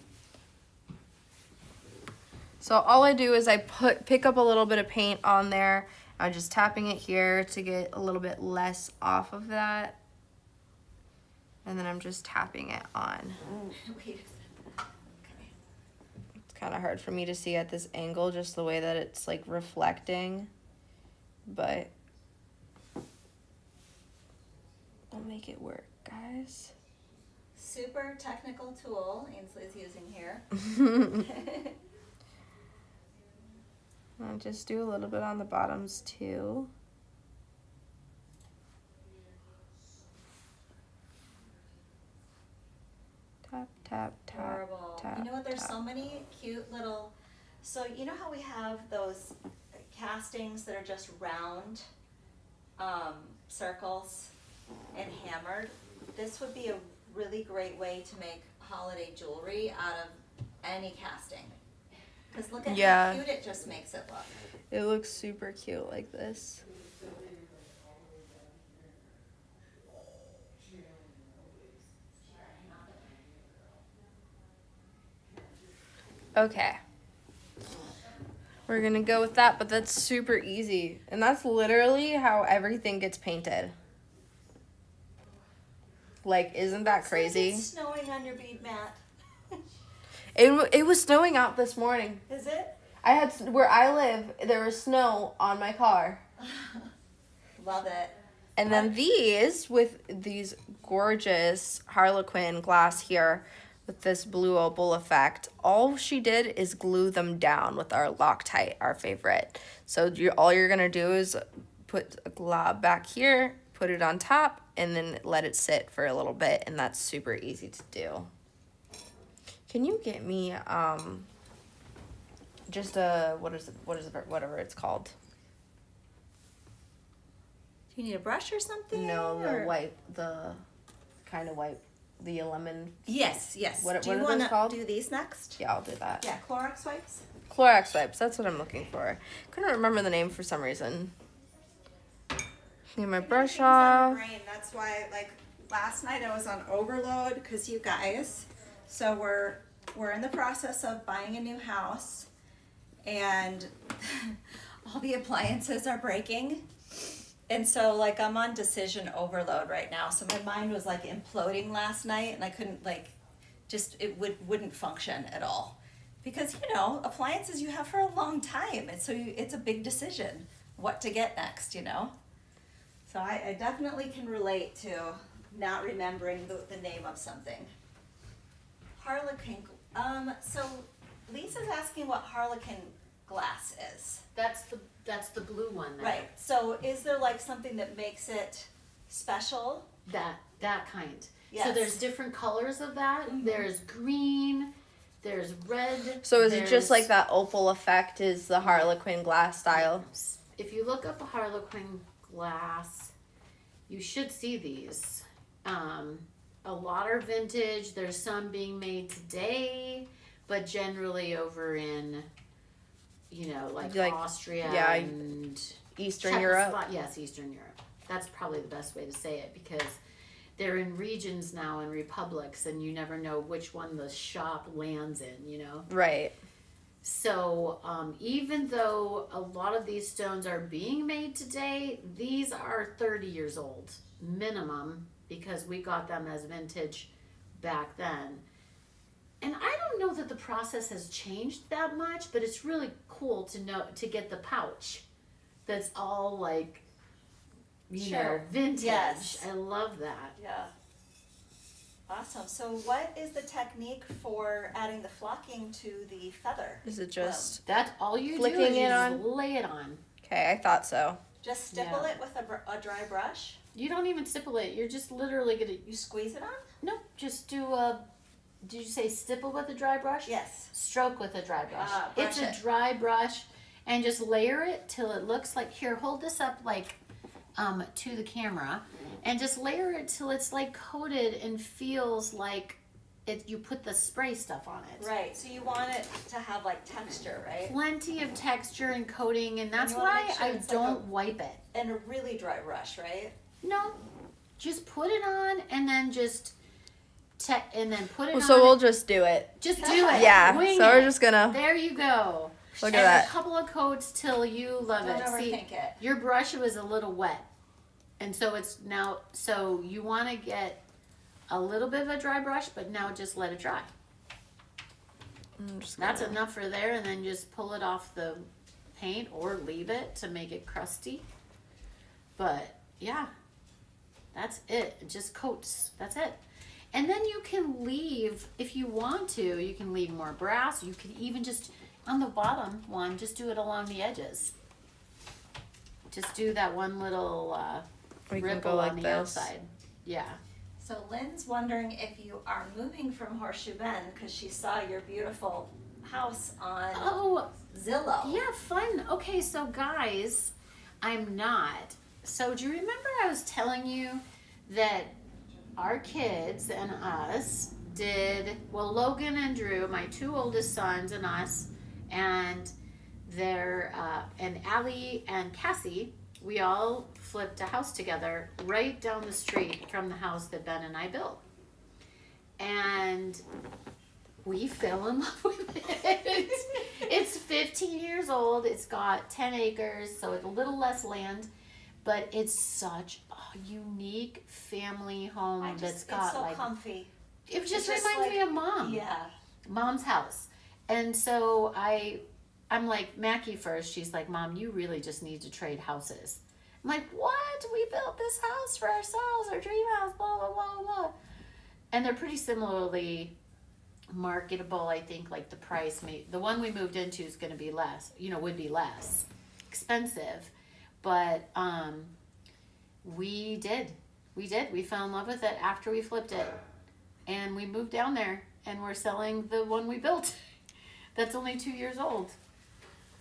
So all I do is I pick up a little bit of paint on there. I'm just tapping it here to get a little bit less off of that. And then I'm just tapping it on. Wait a second. Okay. It's kind of hard for me to see at this angle, just the way that it's like reflecting. But I'll make it work, guys. Super technical tool Ainsley's using here. I'll just do a little bit on the bottoms too. Tap, tap, tap, Horrible. tap, You know what? There's tap. so many cute little. So you know how we have those castings that are just round circles and hammered? This would be a really great way to make holiday jewelry out of any casting. Because look at Yeah. how cute it just makes it look. It looks super cute like this. Okay. We're gonna go with that, but that's super easy. And that's literally how everything gets painted. Like, isn't that crazy? It's snowing on your bead mat. It was snowing out this morning. Is it? I had, where I live, there was snow on my car. Love it. And then these, with these gorgeous Harlequin glass here, with this blue opal effect, all she did is glue them down with our Loctite, our favorite. So all you're gonna do is put a glob back here, put it on top, and then let it sit for a little bit, and that's super easy to do. Can you get me just a whatever it's called? Do you need a brush or something? No, or- the kind of wipe, the lemon. Yes. What Do are you those want to called? do these next? Yeah, I'll do that. Yeah, Clorox wipes. Clorox wipes. That's what I'm looking for. Couldn't remember the name for some reason. Get my brush Things on off. the brain. That's why, like last night, I was on overload because you guys. So we're in the process of buying a new house, and all the appliances are breaking. And so, like, I'm on decision overload right now. So my mind was like imploding last night, and I couldn't wouldn't function at all, because appliances you have for a long time, and so it's a big decision what to get next. So I definitely can relate to not remembering the name of something. Harlequin. So Lisa's asking what Harlequin glass is. That's the blue one there. Right. So is there like something that makes it special? That kind. Yes. So there's different colors of that. Mhm. There's green, there's red. So is it just there's- like that opal effect is the Harlequin glass style? If you look up a Harlequin glass, you should see these. A lot are vintage. There's some being made today, but generally over in, like Austria yeah, and Eastern Europe? Yes, Eastern Europe. That's probably the best way to say it, because they're in regions now and republics, and you never know which one the shop lands in. Right. So even though a lot of these stones are being made today, these are 30 years old minimum, because we got them as vintage back then. And I don't know that the process has changed that much, but it's really cool to get the pouch that's all like, you know, vintage. Yes. I love that. Yeah. Awesome. So what is the technique for adding the flocking to the feather? Is it just That's all you do Flicking is you it just on? lay it on. okay? I thought so. Just stipple Yeah. it with a dry brush? You don't even stipple it. You're just literally gonna. You squeeze it on? Nope. Just do a. Did you say stipple with a dry brush? Yes. Stroke with a dry brush. Brush It's a it. dry brush, and just layer it till it looks like. Here, hold this up like, to the camera, and just layer it till it's like coated and feels like it. You put the spray stuff on it. Right. So you want it to have like texture, right? Plenty of texture and coating, and that's you wanna why make sure I it's like don't wipe it. And a really dry brush, right? No, just put it on, and then just. And then put it Well, on. so we'll just do it. Just do it. Yeah. Wing So we're it. just gonna There you go. look And at a that. couple of coats till you love Don't it. See, overthink it. your brush was a little wet, and so it's now. So you want to get a little bit of a dry brush, but now just let it dry. I'm just That's gonna- enough for there, and then just pull it off the paint or leave it to make it crusty. But yeah, that's it. It just coats. That's it. And then you can leave, if you want to, you can leave more brass. You can even just, on the bottom one, just do it along the edges. Just do that one little We can ripple go like on the this. outside. Yeah. So Lynn's wondering if you are moving from Horseshoe Bend because she saw your beautiful house on Oh, Zillow. yeah, fun. Okay, so guys, I'm not. So do you remember I was telling you that our kids and us did, well, Logan and Drew, my two oldest sons, and us, and and Allie and Cassie, we all flipped a house together right down the street from the house that Ben and I built. And we fell in love with it. It's 15 years old. It's got 10 acres, so it's a little less land, but it's such a unique family home that's got it's so like comfy. it just It's just reminds like- me of mom. Yeah. Mom's house. And so I'm like, Mackie first, she's like, Mom, you really just need to trade houses. I'm like, what? We built this house for ourselves, our dream house, blah, blah, blah, blah. And they're pretty similarly marketable, I think, like the price. The one we moved into is going to be less, would be less expensive. But we did. We fell in love with it after we flipped it. And we moved down there, and we're selling the one we built. That's only 2 years old.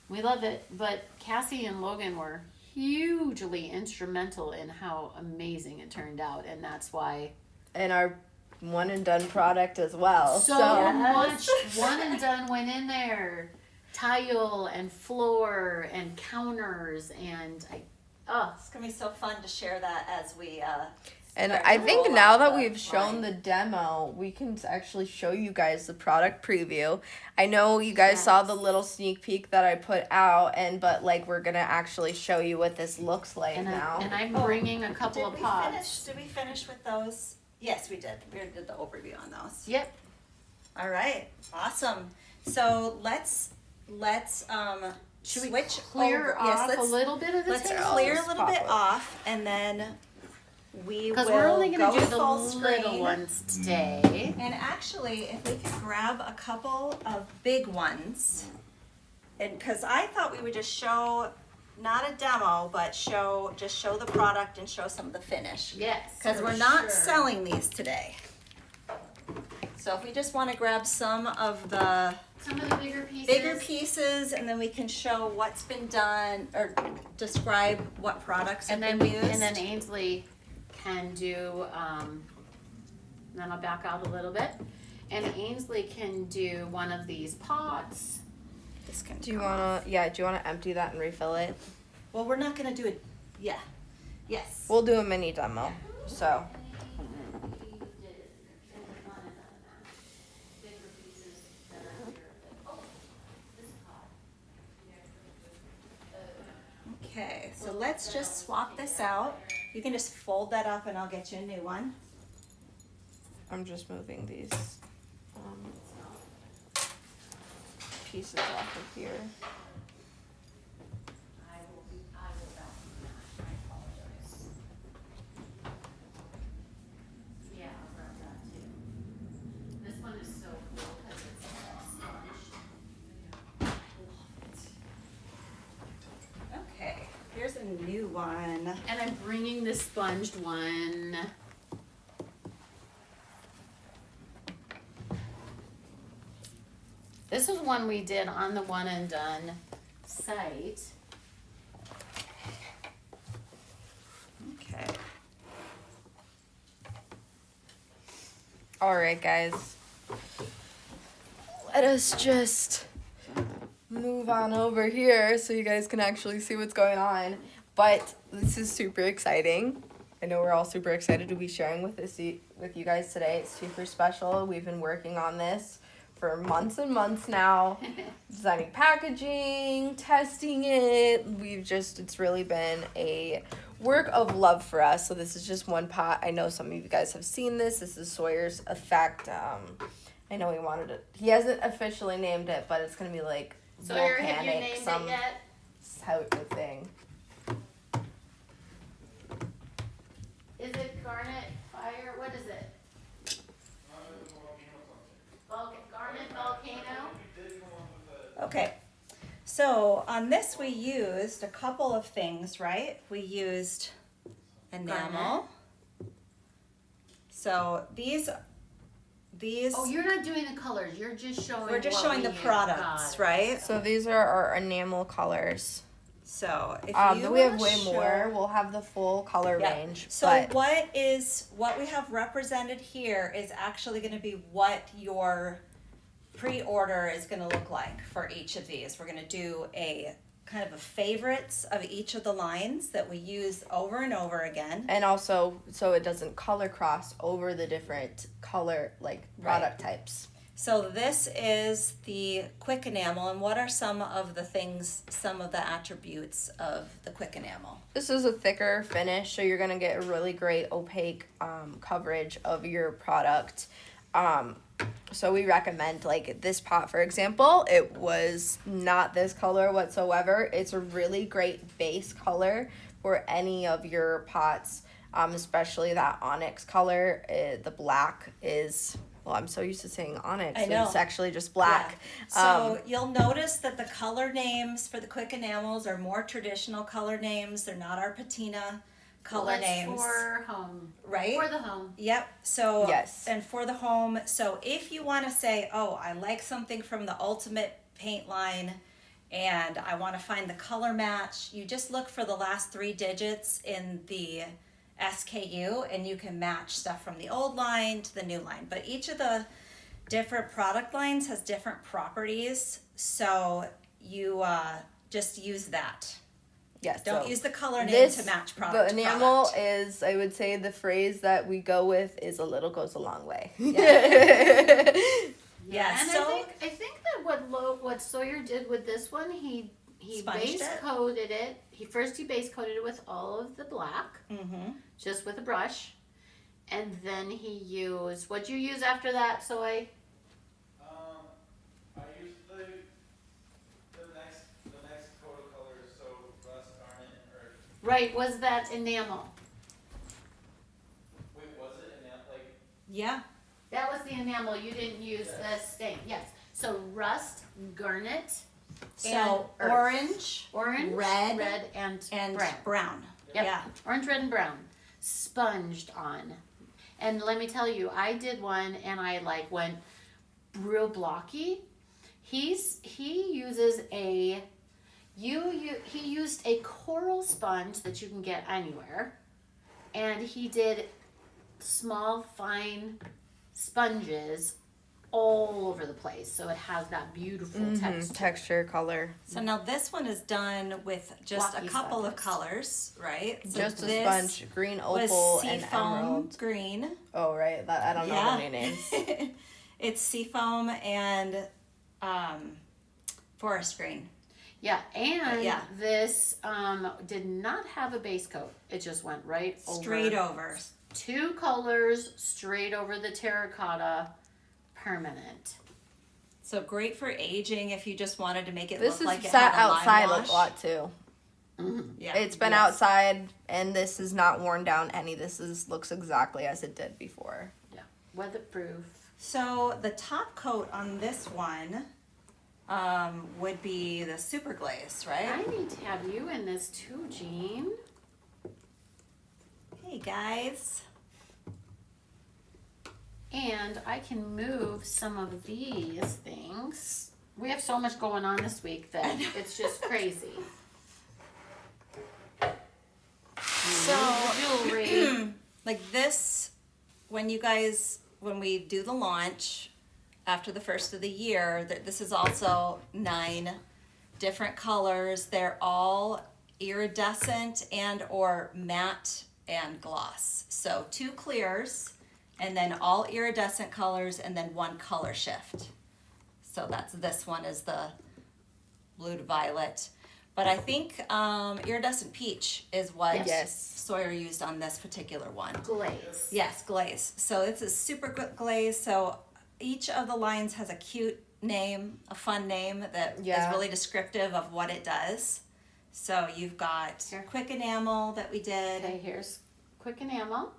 We love it. But Cassie and Logan were hugely instrumental in how amazing it turned out. And that's why And our one and done product as well. so much one and done went in there. Tile and floor and counters and It's gonna be so fun to share that as we And start I to think roll now out that the we've shown line. the demo, we can actually show you guys the product preview. I know you guys saw the little sneak peek that I put out, but like we're gonna actually show you what this looks like now. I'm bringing a couple of pots. Did we finish with those? Yes, we did. We already did the overview on those. Yep. All right, awesome. So let's Should we switch clear over. off Yes, a little bit of the let's table? clear a Just little pop bit it. off, and then we will Because we're only going go to do the full little screen. ones today. And actually, if we could grab a couple of big ones, and because I thought we would just show, not a demo, but show the product and show some of the finish. Yes. Because for we're not sure. selling these today. So if we just want to grab some of the Some of the bigger pieces. and then we can show what's been done or describe what products have And then been used. and then Ainsley can do then I'll back out a little bit. And Ainsley can do one of these pots. This can Do you come off. wanna empty that and refill it? Well, we're not gonna do it. Yeah. Yes. We'll do a mini demo. So Okay, so let's just swap this out. You can just fold that up and I'll get you a new one. I'm just moving these pieces off of here. I will vacuum that. I apologize. Yeah, I'll grab that too. This one is so cool because it's sponge. Okay, here's a new one. And I'm bringing the sponged one. This was one we did on the One and Done site. Okay. All right, guys. Let us just move on over here so you guys can actually see what's going on. But this is super exciting. I know we're all super excited to be sharing with you guys today. It's super special. We've been working on this for months and months now, designing packaging, testing it. It's really been a work of love for us. So this is just one pot. I know some of you guys have seen this. This is Sawyer's Effect. I know he hasn't officially named it, but it's gonna be like Sawyer, have you volcanic, named some it yet? type of thing. Is it Garnet Fire? What is it? Garnet Volcano? Okay, so on this we used a couple of things, right? We used enamel. So these. Oh, you're not doing the colors. You're just showing. We're just what showing we the have products, got. right? So these are our enamel colors. So if you we have wanna way show- more. We'll have the full color Yeah. range. So but what we have represented here is actually going to be what your pre-order is going to look like for each of these. We're going to do a kind of a favorites of each of the lines that we use over and over again. and also so it doesn't color cross over the different color product types. So this is the quick enamel, and what are some of the attributes of the quick enamel? This is a thicker finish, so you're gonna get a really great opaque coverage of your product. So we recommend this pot, for example. It was not this color whatsoever. It's a really great base color for any of your pots, especially that onyx color. The black is, well, I'm so used to saying onyx. I know. It's actually just black. Yeah. So you'll notice that the color names for the quick enamels are more traditional color names. They're not our patina color names. For home. Right? For the home. Yep. So Yes. and for the home. So if you want to say, oh, I like something from the Ultimate Paint line and I want to find the color match, you just look for the last 3 digits in the SKU and you can match stuff from the old line to the new line. But each of the different product lines has different properties. So you just use that. Yes. Don't so use the color name this, to match the product. enamel product. is, I would say, the phrase that we go with is "a little goes a long way." Yeah, and so I think that what Sawyer did with this one, he Sponged base it? coated it. He base coated it with all of the black, just with a brush, and then he used. What'd you use after that, Soy? I used the next photo colors, so rust, garnet, and earth. Right, was that enamel? Wait, was it enamel? yeah. That was the enamel. You didn't use the stain. Yes. So rust, garnet, So and earth. orange, red, and brown. brown. Yep. Yeah. Orange, red, and brown. Sponged on. And let me tell you, I did one and I went real blocky. He uses he used a coral sponge that you can get anywhere. And he did small, fine sponges all over the place. So it has that beautiful texture. Texture, color, So now this one is done with just Blocky a couple of sponges. colors, right? So just a this sponge, green was opal and seafoam emerald. green. Oh right, that I don't know any names. It's seafoam and forest green. Yeah, and Yeah. this did not have a base coat. It just went right Straight over. 2 colors straight over the terracotta, permanent. So great for aging if you just wanted to make it This look is like it sat had a lime outside wash. a lot too. Yeah. It's been Yes. outside, and this is not worn down any. This looks exactly as it did before. Yeah, weatherproof. So the top coat on this one would be the super glaze, I right? need to have you in this too, Jean. Hey guys. And I can move some of these things. We have so much going on this week that it's just crazy. So Jewelry. like this, when we do the launch after the first of the year, this is also 9 different colors. They're all iridescent and or matte and gloss. So 2 clears and then all iridescent colors and then 1 color shift. So this one is the blue to violet. But I think iridescent peach is what Yes. Sawyer used on this particular one. Glaze. Yes, glaze. So it's a super good glaze. So each of the lines has a cute name, a fun name that is Yeah. really descriptive of what it does. So you've got Here. quick enamel that we did. Okay, here's quick enamel.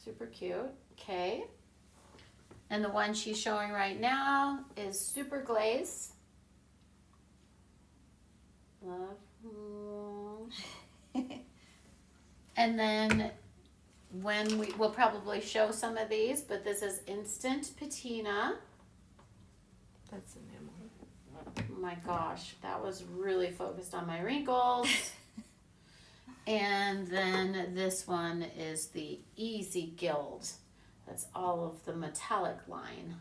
Super cute. Okay. And the one she's showing right now is super glaze. Love. And then we'll probably show some of these, but this is instant patina. That's enamel. Oh my gosh, that was really focused on my wrinkles. And then this one is the Easy Gild. That's all of the metallic line.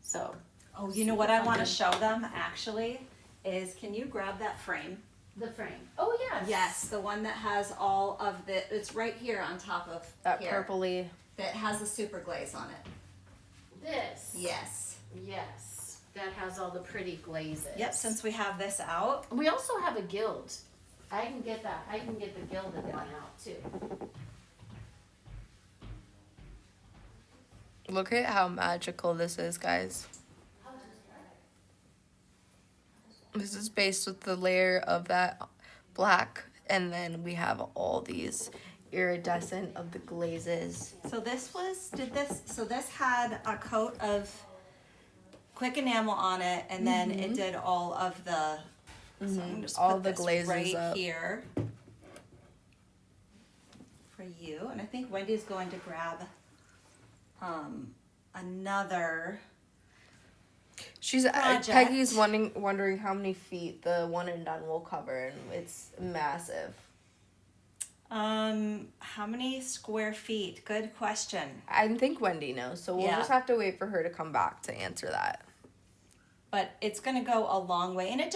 So, Oh, you know what I want to show them actually is, can you grab that frame? the frame. Oh, yes. Yes, the one that has all of it's right here on top of That here. purpley. That has the super glaze on it. This. Yes. Yes. That has all the pretty glazes. Yep, since we have this out. We also have a Gild. I can get that. I can get the gilded one out too. Look at how magical this is, guys. This is based with the layer of that black, and then we have all these iridescent of the glazes. So this had a coat of quick enamel on it, and then it did all of the so I'm just All put the this glazes right up. here for you. And I think Wendy's going to grab another. Project. Peggy's wondering how many feet the one and done will cover, and it's massive. How many square feet? Good question. I think Wendy knows, so we'll Yeah. just have to wait for her to come back to answer that. But it's going to go a long way, and it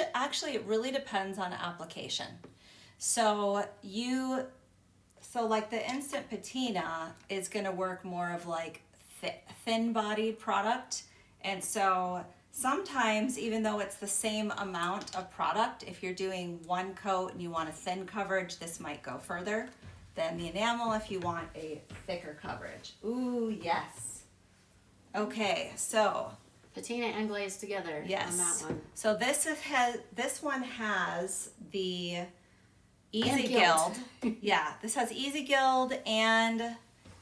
really depends on application. So like the instant patina is going to work more of like thin bodied product, and so sometimes even though it's the same amount of product, if you're doing 1 coat and you want a thin coverage, this might go further than the enamel if you want a thicker coverage. Ooh, yes. Okay, so Patina and glaze together. yes. On that one. So this one has the Easy And Gild. Gild. Yeah, this has Easy Gild and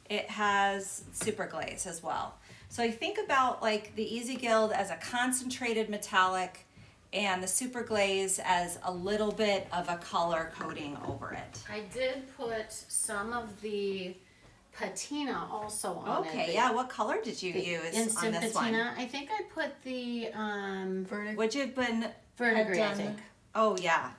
it has Super Glaze as well. So you think about like the Easy Gild as a concentrated metallic and the Super Glaze as a little bit of a color coating over it. I did put some of the patina also on it. Okay, The- yeah. What color did you the use on instant this patina. I think I put the Verdict. one? Would you have been verdigris, I done- think. Oh yeah,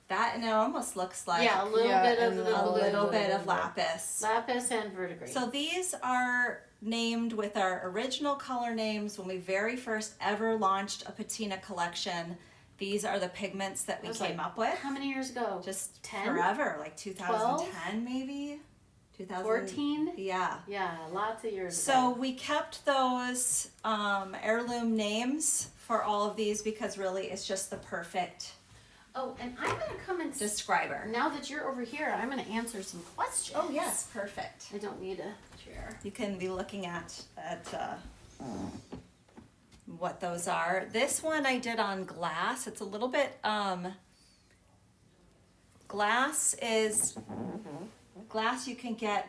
that and it almost looks like Yeah, a little Yeah, bit of and the then a blue. little bit of lapis. Lapis and verdigris. So these are named with our original color names when we very first ever launched a patina collection. These are the pigments that we That's came like- up with. how many years ago? Just 10? forever, like 2010 maybe? 14? Yeah. Yeah, lots of years So ago. we kept those heirloom names for all of these because really it's just the perfect Oh, and I'm gonna come and describer. now that you're over here, I'm gonna answer some questions. Oh yes, perfect. I don't need a chair. You can be looking at what those are. This one I did on glass. It's a little bit glass you can get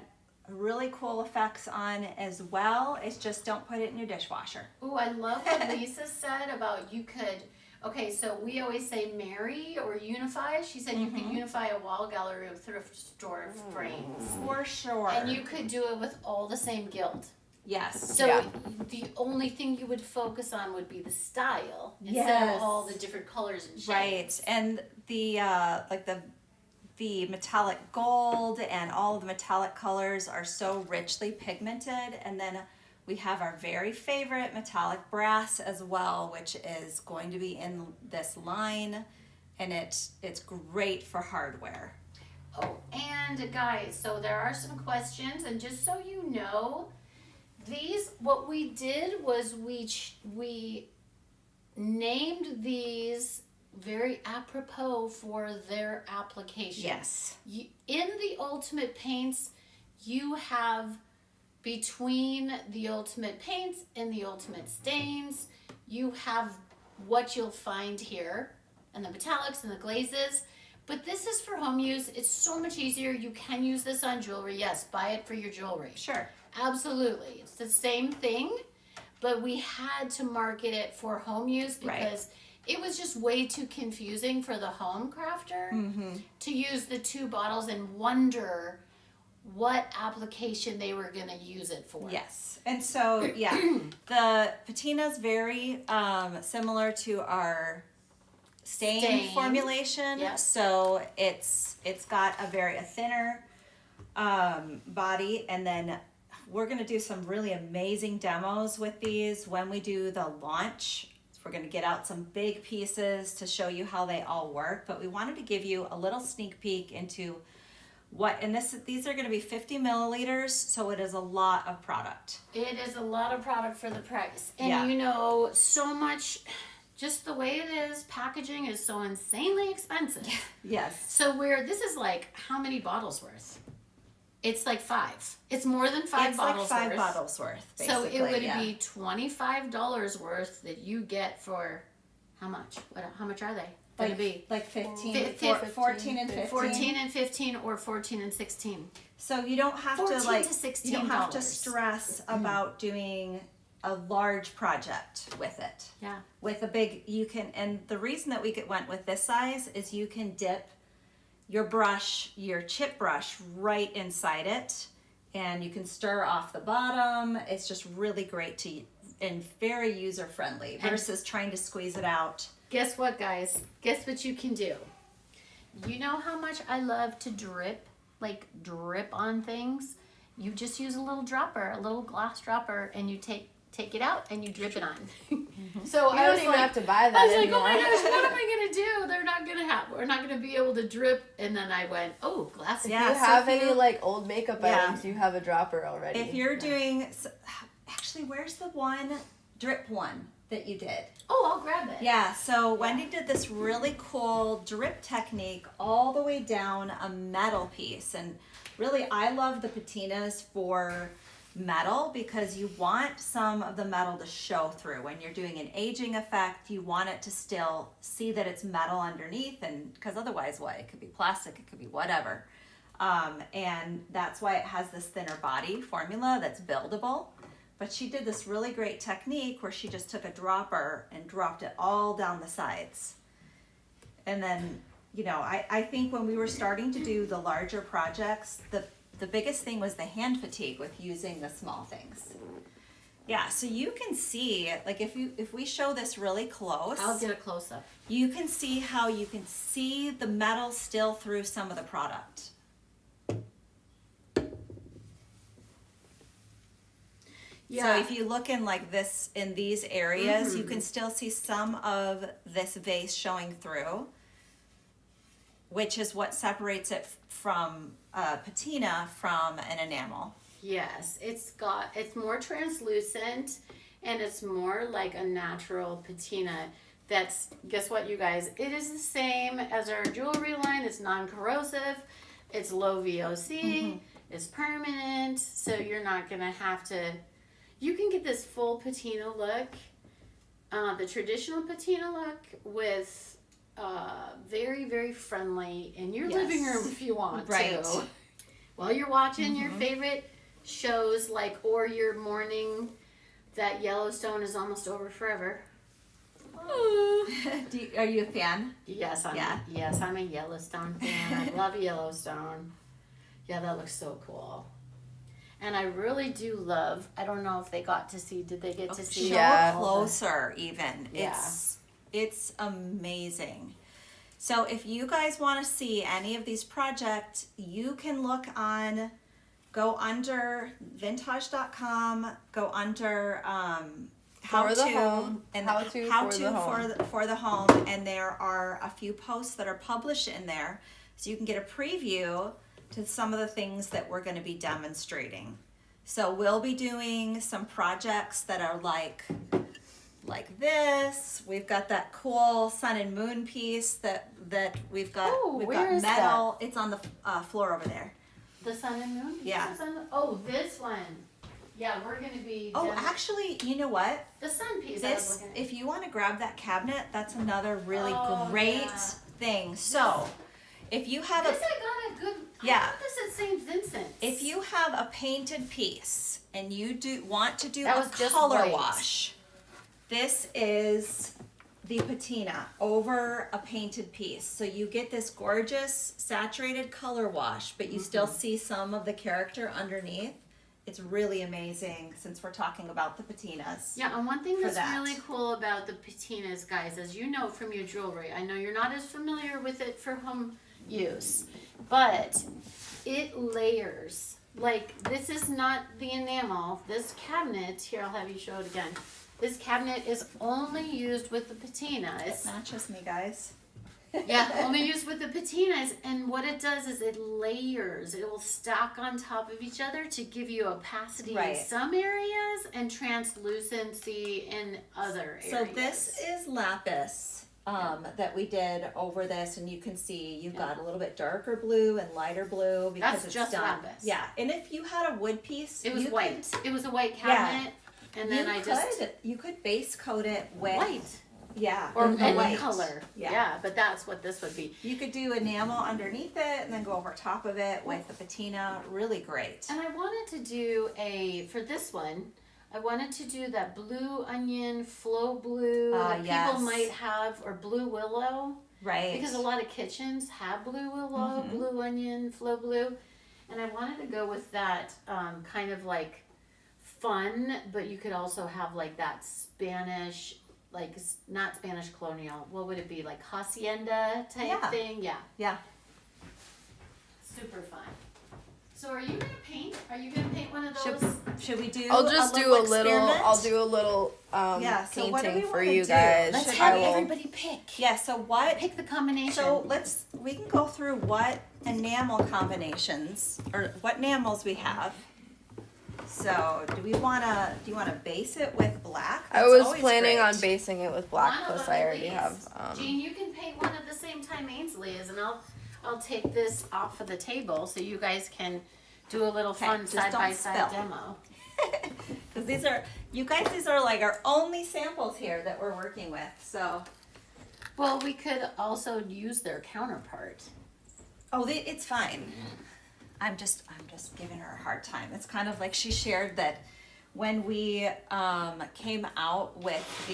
really cool effects on as well. It's just don't put it in your dishwasher. Ooh, I love what Lisa said about you could. Okay, so we always say marry or unify. She said you could unify a wall gallery with thrift store frames. For sure. And you could do it with all the same gilt. Yes. So Yeah. the only thing you would focus on would be the style instead of all the different colors and shades. Right. And the like the metallic gold and all of the metallic colors are so richly pigmented. And then we have our very favorite metallic brass as well, which is going to be in this line, and it's great for hardware. Oh, and guys, so there are some questions, and just so you know, these, what we did was we named these very apropos for their application. Yes. In the Ultimate Paints, you have between the Ultimate Paints and the Ultimate Stains, you have what you'll find here, and the metallics and the glazes. But this is for home use. It's so much easier. You can use this on jewelry. Yes, buy it for your jewelry. Sure. Absolutely. It's the same thing, but we had to market it for home use because it was just way too confusing for the home crafter to use the two bottles and wonder what application they were going to use it for. Yes. And so, yeah, the patina's very similar to our stain formulation. Yep. So it's got a thinner body, and then we're going to do some really amazing demos with these when we do the launch. We're going to get out some big pieces to show you how they all work, but we wanted to give you a little sneak peek into what, and these are going to be 50 milliliters, so it is a lot of product. It is a lot of product for the price. And Yeah. you know, so much, just the way it is, packaging is so insanely expensive. Yes. So this is like, how many bottles worth? It's like 5. It's more than 5 It's bottles like 5 worth. bottles worth, So basically. it would yeah. be $25 worth that you get for how much? How much are they going to be? Like 15, Fif- 14 and 15. 14 and 15 or 14 and 16. So you don't have 14 to like, to $16. you don't have to stress about doing a large project with it. Yeah. With a big, and the reason that we went with this size is you can dip your brush, your chip brush, right inside it, and you can stir off the bottom. It's just really great and very user friendly versus trying to squeeze it out. Guess what, guys? Guess what you can do? You know how much I love to drip on things? You just use a little dropper, a little glass dropper, and you take it out and you drip it on. So I don't even have to buy that I was like, anymore. oh my gosh, what am I gonna do? We're not gonna be able to drip. And then I went, oh, glass. If Yeah, you so have if any you- like old makeup Yeah. items, you have a dropper already. If you're doing, actually, where's the drip one that you did? Oh, I'll grab it. Yeah, so Wendy did this really cool drip technique all the way down a metal piece. And really, I love the patinas for metal because you want some of the metal to show through. When you're doing an aging effect, you want it to still see that it's metal underneath, and because otherwise, what? It could be plastic, it could be whatever. And that's why it has this thinner body formula that's buildable. But she did this really great technique where she just took a dropper and dropped it all down the sides. And then, I think when we were starting to do the larger projects, the biggest thing was the hand fatigue with using the small things. Yeah, so you can see, like if we show this really close, I'll get a close up. you can see how you can see the metal still through some of the product. Yeah. So if you look in like this, in these areas, you can still see some of this vase showing through, which is what separates it from patina from an enamel. Yes, it's more translucent, and it's more like a natural patina. That's, guess what, you guys? It is the same as our jewelry line. It's non-corrosive. It's low VOC. It's permanent. So you're not going to have to, you can get this full patina look, the traditional patina look with very, very friendly in your living room if you want to. While you're watching your favorite shows, like, or you're mourning that Yellowstone is almost over forever. Are you a fan? Yes, I'm a Yellowstone fan. I love Yellowstone. Yeah, that looks so cool. And I really do love, I don't know if they got to see, did they get to see? Show closer even. Yeah. It's amazing. So if you guys want to see any of these projects, you can go under vintage.com, go under how to for the home, and there are a few posts that are published in there, so you can get a preview to some of the things that we're going to be demonstrating. So we'll be doing some projects that are like this. We've got that cool sun and moon piece that we've got. We've got is metal. It's on the floor over there. The sun and moon? Yeah. This one. Yeah, we're going to be. Oh, actually, you know what? The sun piece. I was This, looking at. if you want to grab that cabinet, that's another really Oh, great yeah. thing. So, if you have This I got a good. Yeah. I got this at St. Vincent's. if you have a painted piece and you want to do That a was just color white. wash, this is the patina over a painted piece. So you get this gorgeous saturated color wash, but you still see some of the character underneath. It's really amazing since we're talking about the patinas. Yeah, and one thing for that's that. really cool about the patinas, guys, as you know from your jewelry, I know you're not as familiar with it for home use, but it layers. Like, this is not the enamel. This cabinet, here, I'll have you show it again. This cabinet is only used with the patinas. It matches me, guys. Yeah, only used with the patinas, and what it does is it layers. It will stack on top of each other to give you opacity in Right. some areas and translucency in other areas. So this is lapis that we did over this, and you can see you've got a little bit darker blue and lighter blue because That's it's just done. lapis. Yeah, and if you had a wood piece, It was you white. Could, It was a white cabinet, and then you could base coat it with white yeah, or with any white. color. Yeah. Yeah, but that's what this would be. You could do enamel underneath it and then go over top of it with the patina. Really great. And I wanted to do for this one, I wanted to do that blue onion, flow blue that yes. people might have, or blue willow. Right. Because a lot of kitchens have blue willow, blue onion, flow blue. And I wanted to go with that kind of like fun, but you could also have like that Spanish, like not Spanish colonial, what would it be? Like hacienda type Yeah. thing? Yeah. Yeah. Super fun. So are you gonna paint? Are you gonna paint one of those? Should we do? I'll just do a little. experiment? I'll do a little Yeah, so what do painting we for wanna you do? guys. Let's I have will- everybody pick. Yeah. So what? Pick the combination. So we can go through what enamel combinations or what enamels we have. So do you wanna base it with black? I That's was always planning great. on basing it with black, One of plus them I at already least. have. Jean, you can paint one at the same time Ainsley is, and I'll take this off of the table so you guys can do a little fun just side by don't side spill. demo. Because these are like our only samples here that we're working with. So Well, we could also use their counterpart. it's fine. I'm just giving her a hard time. It's kind of like she shared that when we came out with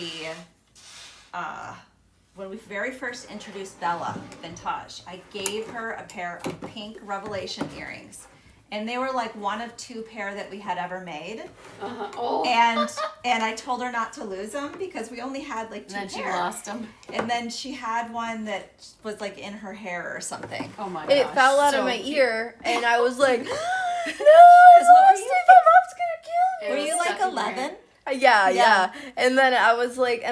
when we very first introduced Bella Vintage, I gave her a pair of pink Revelation earrings. And they were like one of two pair that we had ever made. Oh, And I told her not to lose them because we only had like two and then she pair. lost them. And then she had one that was like in her hair or something. Oh my It gosh. fell out So of my cute. ear, and I was like, "No, I what were lost you it. My mom's gonna kill me." It Were was you like stuck in your 11? Yeah, Yeah. yeah. And then I was like,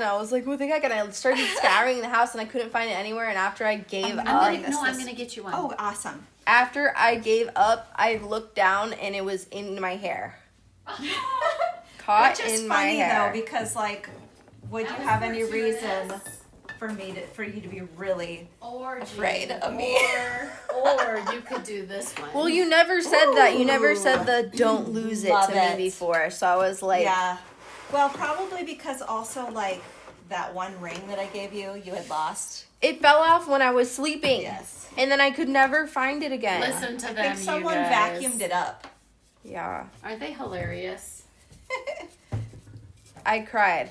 what the heck? And I started scouring the house, and I couldn't find it anywhere. And after I gave up, I'm gonna get you one. Oh, awesome. after I gave up, I looked down, and it was in my hair. caught Which is in my funny hair. though, because like, would That you was have any fortuitous. reason for you to be really Or afraid Jean, of me? or you could do this one. Well, you never said that. You never Ooh. said the "don't lose it" Love to it. me before, so I was like, Yeah. Well, probably because also like that one ring that I gave you, you had lost. it fell off when I was sleeping. Yes. And then I could never find it again. Listen to I them, think someone you guys. vacuumed it up. Yeah. Aren't they hilarious? I cried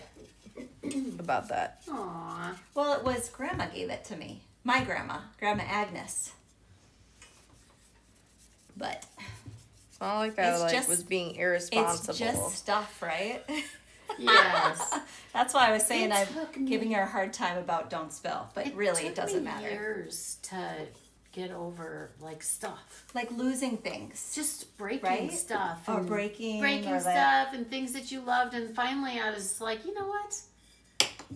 about that. Aww. Well, it was Grandma gave it to me. My Grandma Agnes. But It's not like I It's just- was being irresponsible. it's just stuff, right? Yes. That's why I was saying It I'm took me- giving her a hard time about don't spill, but really it took doesn't me matter. years to get over like stuff. Like losing things. Just breaking Right? stuff. Or and breaking breaking or stuff and things that you loved, and finally I was like, you know what?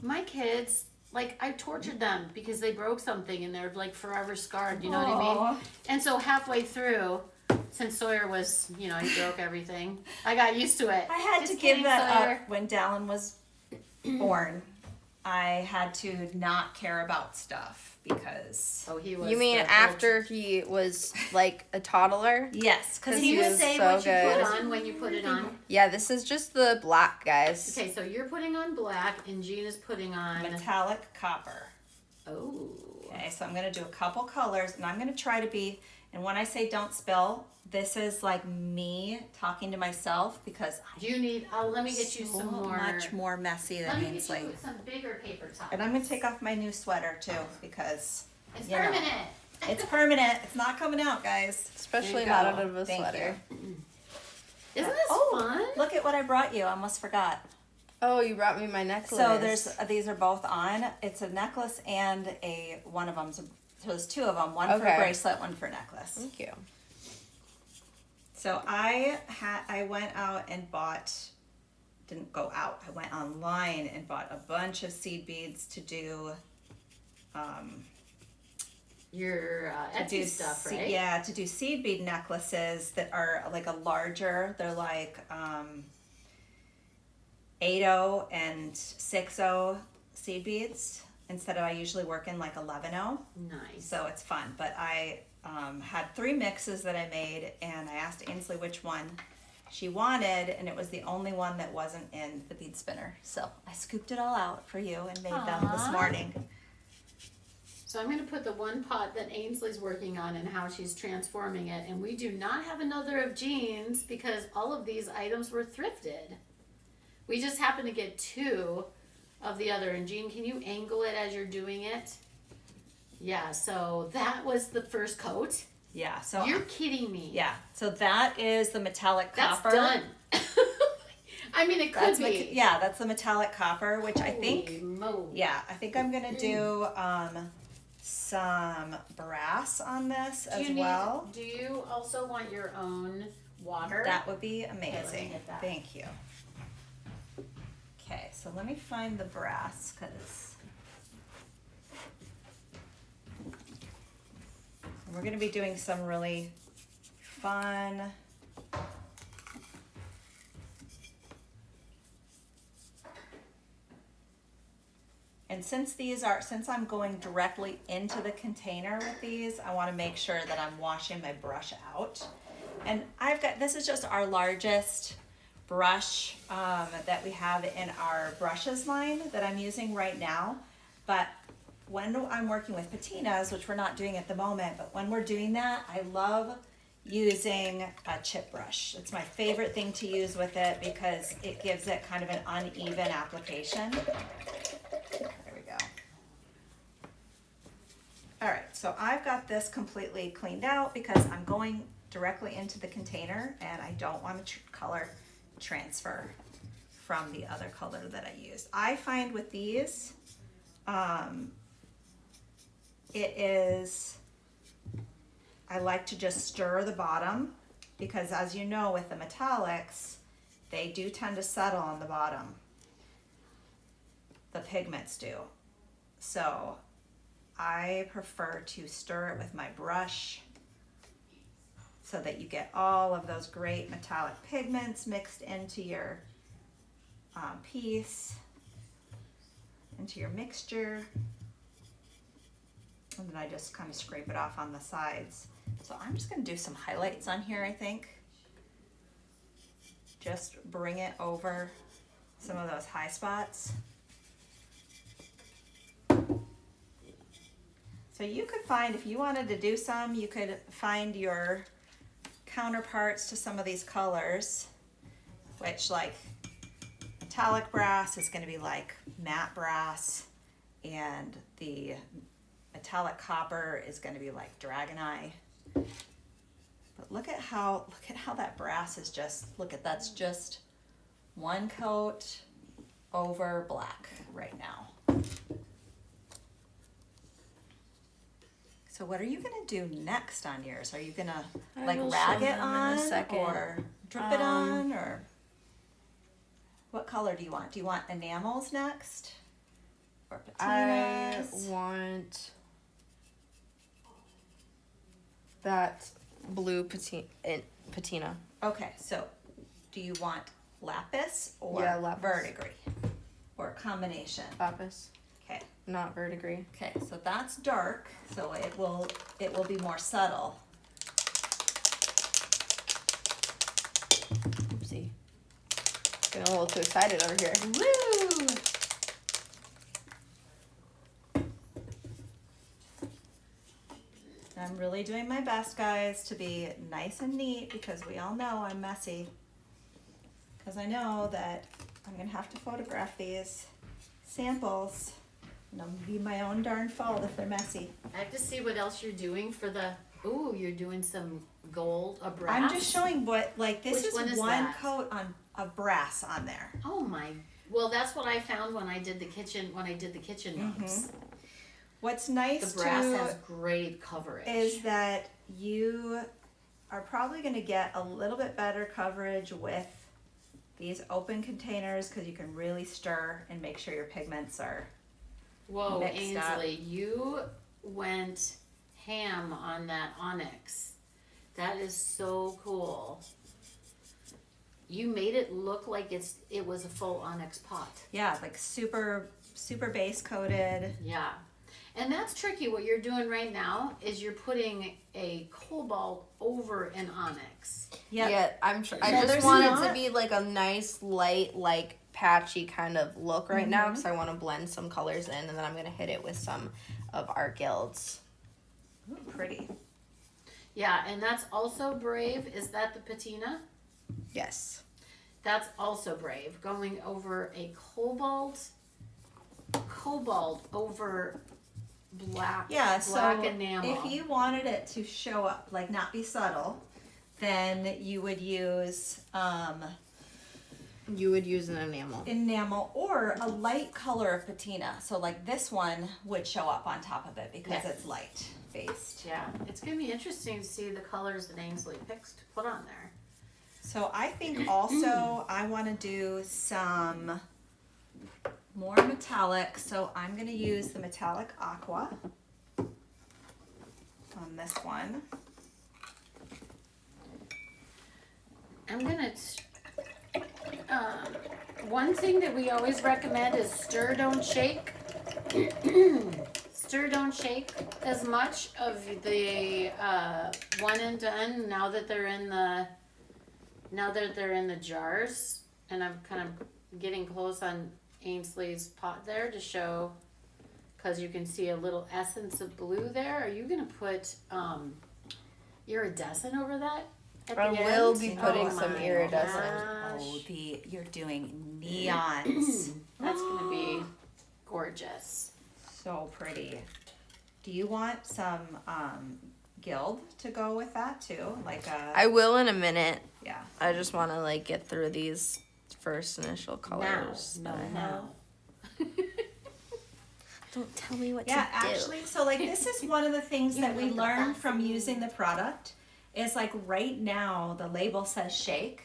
My kids, like, I tortured them because they broke something and they're like forever scarred, you know what I mean? Aw. And so halfway through, since Sawyer was, you know, he broke everything, I got used to it. I had Just to kidding, give that Sawyer. up when Dallin was born. I had to not care about stuff because Oh, he was. You mean the- after he was like a toddler? yes, because Can he you was say so what you good. put on when you put it on? Yeah, this is just the black, guys. Okay, so you're putting on black and Jean is putting on. metallic copper. Oh. Okay, so I'm gonna do a couple colors, and I'm gonna try to be. And when I say don't spill, this is like me talking to myself because Do you need? Let me get you so some more. much more messy Let than me get Ainsley. you some bigger paper towels. And I'm gonna take off my new sweater too because It's you know. permanent. it's permanent. It's not coming out, guys. Especially There you not go. out of a Thank sweater. Isn't this Oh, fun? Look at what I brought you. I almost forgot. Oh, you brought me my necklace. So these are both on. It's a necklace and one of them's. So there's two of them. One for Okay. a bracelet, one for a necklace. Thank you. So I went out and bought. Didn't go out. I went online and bought a bunch of seed beads to do. Your To do Etsy stuff, se- right? Yeah, to do seed bead necklaces that are like a larger. They're like 8/0 and 6/0 seed beads instead of I usually work in like 11/0. Nice. So it's fun. But I had 3 mixes that I made, and I asked Ainsley which one she wanted, and it was the only one that wasn't in the bead spinner. So I scooped it all out for you and made them this Aw. morning. So I'm going to put the one pot that Ainsley's working on and how she's transforming it. And we do not have another of Jean's because all of these items were thrifted. We just happened to get 2 of the other. And Jean, can you angle it as you're doing it? Yeah, so that was the first coat. Yeah. So You're kidding me. yeah. So that is the metallic That's copper. done. I mean, it could That's be. yeah. That's the metallic copper, which I Holy think. moly. Yeah, I think I'm gonna do some brass on this Do as you well. Do you also want your own water? That would be let me amazing. get that. Thank you. Okay, so let me find the brass because we're going to be doing some really fun. And since I'm going directly into the container with these, I want to make sure that I'm washing my brush out. And this is just our largest brush that we have in our brushes line that I'm using right now. But when I'm working with patinas, which we're not doing at the moment, but when we're doing that, I love using a chip brush. It's my favorite thing to use with it because it gives it kind of an uneven application. There we go. All right, so I've got this completely cleaned out because I'm going directly into the container and I don't want to color transfer from the other color that I used. I find with these, I like to just stir the bottom because as you know with the metallics, they do tend to settle on the bottom. The pigments do. So I prefer to stir it with my brush so that you get all of those great metallic pigments mixed into your piece into your mixture. And then I just kind of scrape it off on the sides. So I'm just going to do some highlights on here, I think. Just bring it over some of those high spots. So you could find, if you wanted to do some, you could find your counterparts to some of these colors, which like metallic brass is going to be like matte brass, and the metallic copper is going to be like dragon eye. But look at how that brass is just, look at, that's just one coat over black right now. So what are you gonna do next on yours? Are you gonna like will rag show it them in a on second. or drip it on, or what color do you want? Do you want enamels next? Or I patinas? want that blue patina. Okay, so do you want lapis or Yeah, lapis. verdigris? Or a combination? Lapis, Okay. not verdigris. Okay, so that's dark, so it will be more subtle. Oopsie. Getting a little too excited over here. Woo! I'm really doing my best, guys, to be nice and neat, because we all know I'm messy. Because I know that I'm gonna have to photograph these samples, and it'll be my own darn fault if they're messy. I have to see what else you're doing for the. Ooh, you're doing some gold, a brass. I'm just showing what, like, this Which one is is one that? coat of brass on there. Oh my. Well, that's what I found when I did the kitchen. When I did the kitchen notes. What's nice The brass too has great coverage. is that you are probably going to get a little bit better coverage with these open containers, because you can really stir and make sure your pigments are Whoa, mixed up. Ainsley, you went ham on that onyx. That is so cool. You made it look like it was a full onyx pot. yeah, like super base coated. Yeah. And that's tricky. What you're doing right now is you're putting a cobalt over an onyx. Yep. Yeah, I So just there's want it not- to be like a nice, light, like patchy kind of look right now, Mm-hmm. because I want to blend some colors in, and then I'm gonna hit it with some of our gilds. Ooh, pretty. Yeah, and that's also brave. Is that the patina? Yes. That's also brave. Going over a cobalt over black, Yeah, so black enamel. if you wanted it to show up, like not be subtle, then you would use You would use an enamel. enamel or a light color of patina. So like this one would show up on top of it because Yes. it's light based. Yeah, it's gonna be interesting to see the colors that Ainsley picks to put on there. So I think also I want to do some more metallic. So I'm going to use the metallic aqua on this one. I'm gonna. One thing that we always recommend is stir, don't shake. Stir, don't shake as much of the one and done. Now that they're in the jars, and I'm kind of getting close on Ainsley's pot there to show, because you can see a little essence of blue there. Are you gonna put iridescent over that? At I the will end? be putting Oh some my iridescent. gosh. Oh, you're doing neons. That's gonna be gorgeous. So pretty. Do you want some gild to go with that too? Like a I will in a minute. yeah. I just want to like get through these first initial colors. Now, that I no, have. Don't tell me what Yeah, to do. actually, so like this is one of the things You that we want the learned from Vaseline. using the product is like right now the label says shake,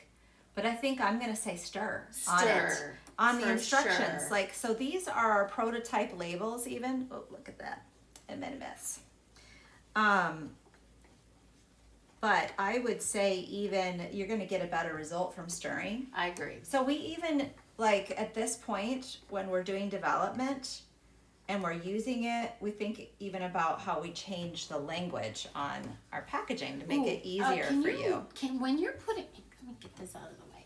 but I think I'm gonna say stir on it. Stir, On the for instructions. sure. Like, so these are our prototype labels even. Oh, look at that. And then miss. but I would say even you're gonna get a better result from stirring. I agree. So we even, like at this point, when we're doing development and we're using it, we think even about how we change the language on our packaging to make it easier for you. When you're putting, let me get this out of the way.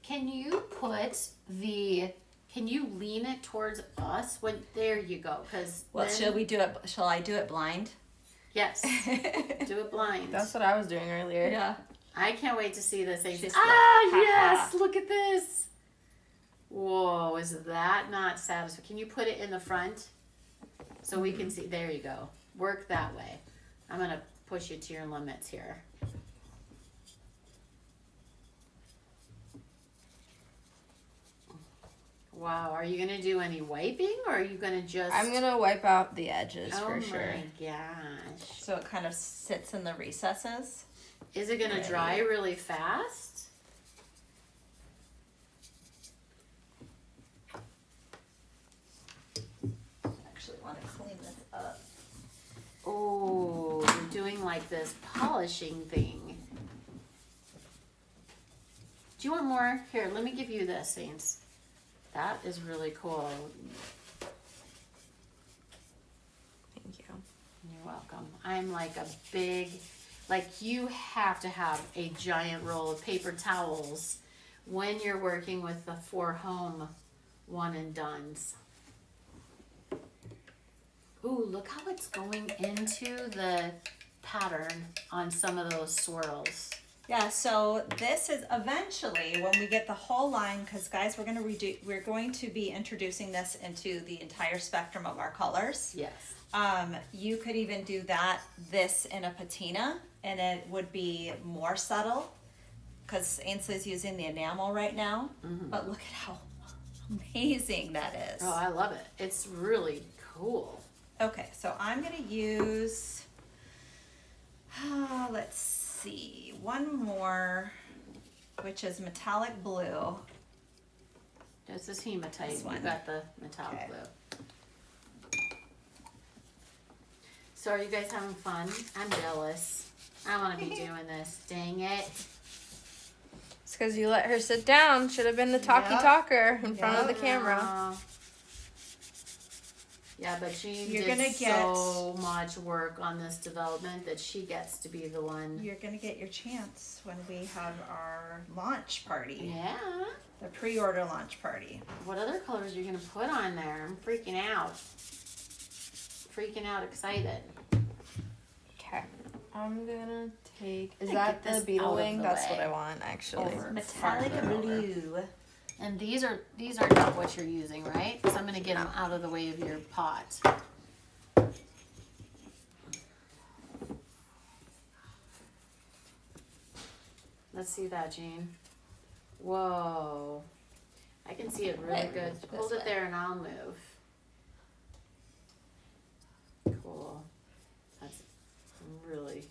Can you lean it towards us when, there you go, because Well, shall I do it blind? yes, do it blind. That's what I was doing earlier. Yeah. I can't wait to see this. She's Yes, look at this. Whoa, is that not satisfying? Can you put it in the front so we can see? There you go. Work that way. I'm going to push you to your limits here. Wow, are you going to do any wiping or are you going to just... I'm gonna wipe out the edges for sure. Oh my gosh. So it kind of sits in the recesses. Is it going to dry really fast? Actually want to clean this up. Oh, you're doing like this polishing thing. Do you want more? Here, let me give you this, Saints. That is really cool. Thank you. You're welcome. I'm like a big, like you have to have a giant roll of paper towels when you're working with the For Home one and dones. Ooh, look how it's going into the pattern on some of those swirls. Yeah, so this is eventually when we get the whole line, because guys, we're going to be introducing this into the entire spectrum of our colors. Yes. You could even do this in a patina, and it would be more subtle, because Ainsley's using the enamel right now. Mm-hmm. But look at how amazing that is. Oh, I love it. It's really cool. Okay, so I'm gonna use, let's see, one more, which is metallic blue. This is hematite. This You one. got the metallic Okay. blue. So are you guys having fun? I'm jealous. I want to be doing this. Dang it. It's because you let her sit down. Should have been the talker in front of the camera. Oh. Yeah, but Jean You're did gonna get- so much work on this development that she gets to be the one. You're gonna get your chance when we have our launch party, Yeah. the pre-order launch party. What other colors are you gonna put on there? I'm freaking out. Freaking out excited. Okay. I'm gonna take. Is Gonna that get this the beetle out of wing? the That's way. what I want actually. Over. Metallic Farther over. blue. And these are not what you're using, right? So I'm gonna get them out of the way of your pot. Let's see that, Jean. Whoa. I can see it really Hey, good. this Hold it way. there and I'll move. Cool. That's really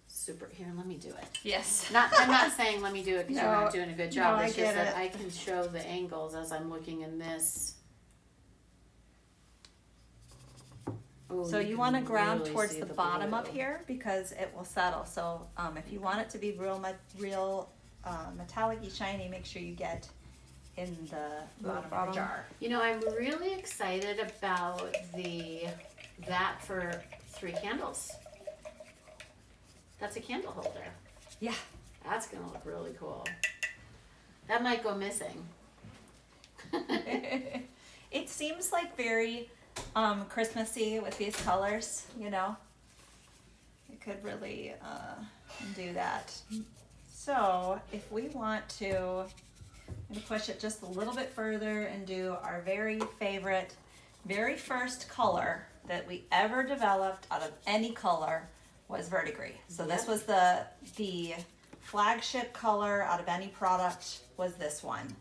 super. Here, let me do it. Yes. I'm not saying let me do it because you're No, not doing a good job. no, It's I just get that it. I can show the angles as I'm looking in this. Ooh, So you can want to ground really towards see the bottom up blue. here because it will settle. So if you want it to be real metallic-y shiny, make sure you get in the bottom of bottom. the jar. You know, I'm really excited about that for 3 candles. That's a candle holder. Yeah. That's gonna look really cool. That might go missing. It seems like very Christmassy with these colors, you know. It could really do that. So if we want to, I'm gonna push it just a little bit further and do our very favorite, very first color that we ever developed out of any color was verdigris. So this Yep. was the flagship color out of any product was this one.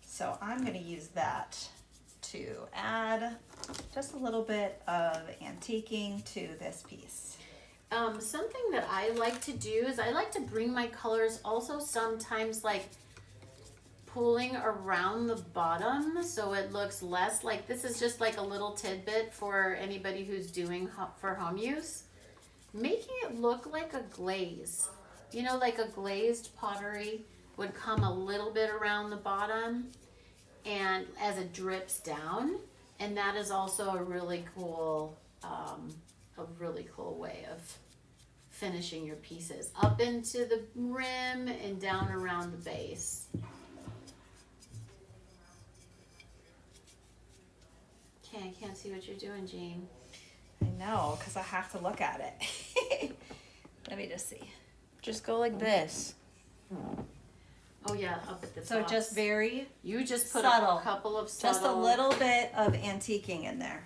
So I'm gonna use that to add just a little bit of antiquing to this piece. Something that I like to do is I like to bring my colors also sometimes like pulling around the bottom so it looks less like this is just like a little tidbit for anybody who's doing for home use. making it look like a glaze. You know, like a glazed pottery would come a little bit around the bottom and as it drips down. And that is also a really cool way of finishing your pieces. Up into the rim and down around the base. Okay, I can't see what you're doing, Jean. I know, because I have to look at it. Let me just see. Just go like this. Oh yeah, up at the So top. just very, You just put subtle. a couple of subtle. just a little bit of antiquing in there.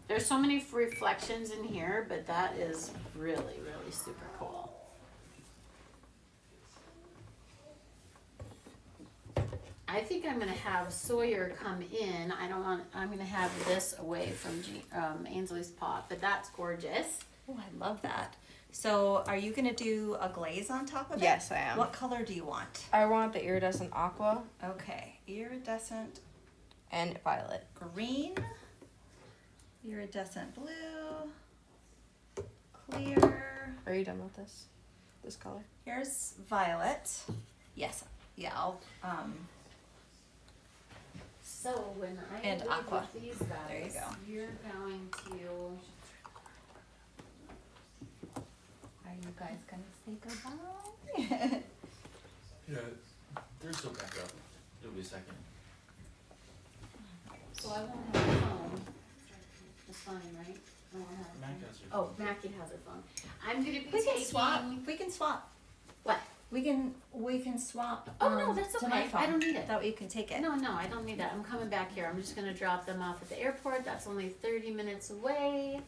There's so many reflections in here, but that is really, really super cool. I think I'm gonna have Sawyer come in. I'm gonna have this away from Ainsley's pot, but that's gorgeous. Oh, I love that. So are you going to do a glaze on top of it? Yes, I am. What color do you want? I want the iridescent aqua Okay, iridescent and violet. green, iridescent blue, clear. Are you done with this? This color? Here's violet. Yes, yeah, I'll, So when I And leave aqua. with these guys, There you go. you're going to. are you guys going to say goodbye? Yeah, they're still back up. It'll be a second. So I won't have a phone. It's fine, right? I won't have a Mac phone. has her Oh, phone. Mackie has a phone. I'm gonna be We can taking. swap. We can swap. What? We can swap. Oh, no, that's to my okay. I phone. don't need it. That way you can take it. No, I don't need that. I'm coming back here. I'm just gonna drop them off at the airport. That's only 30 minutes away.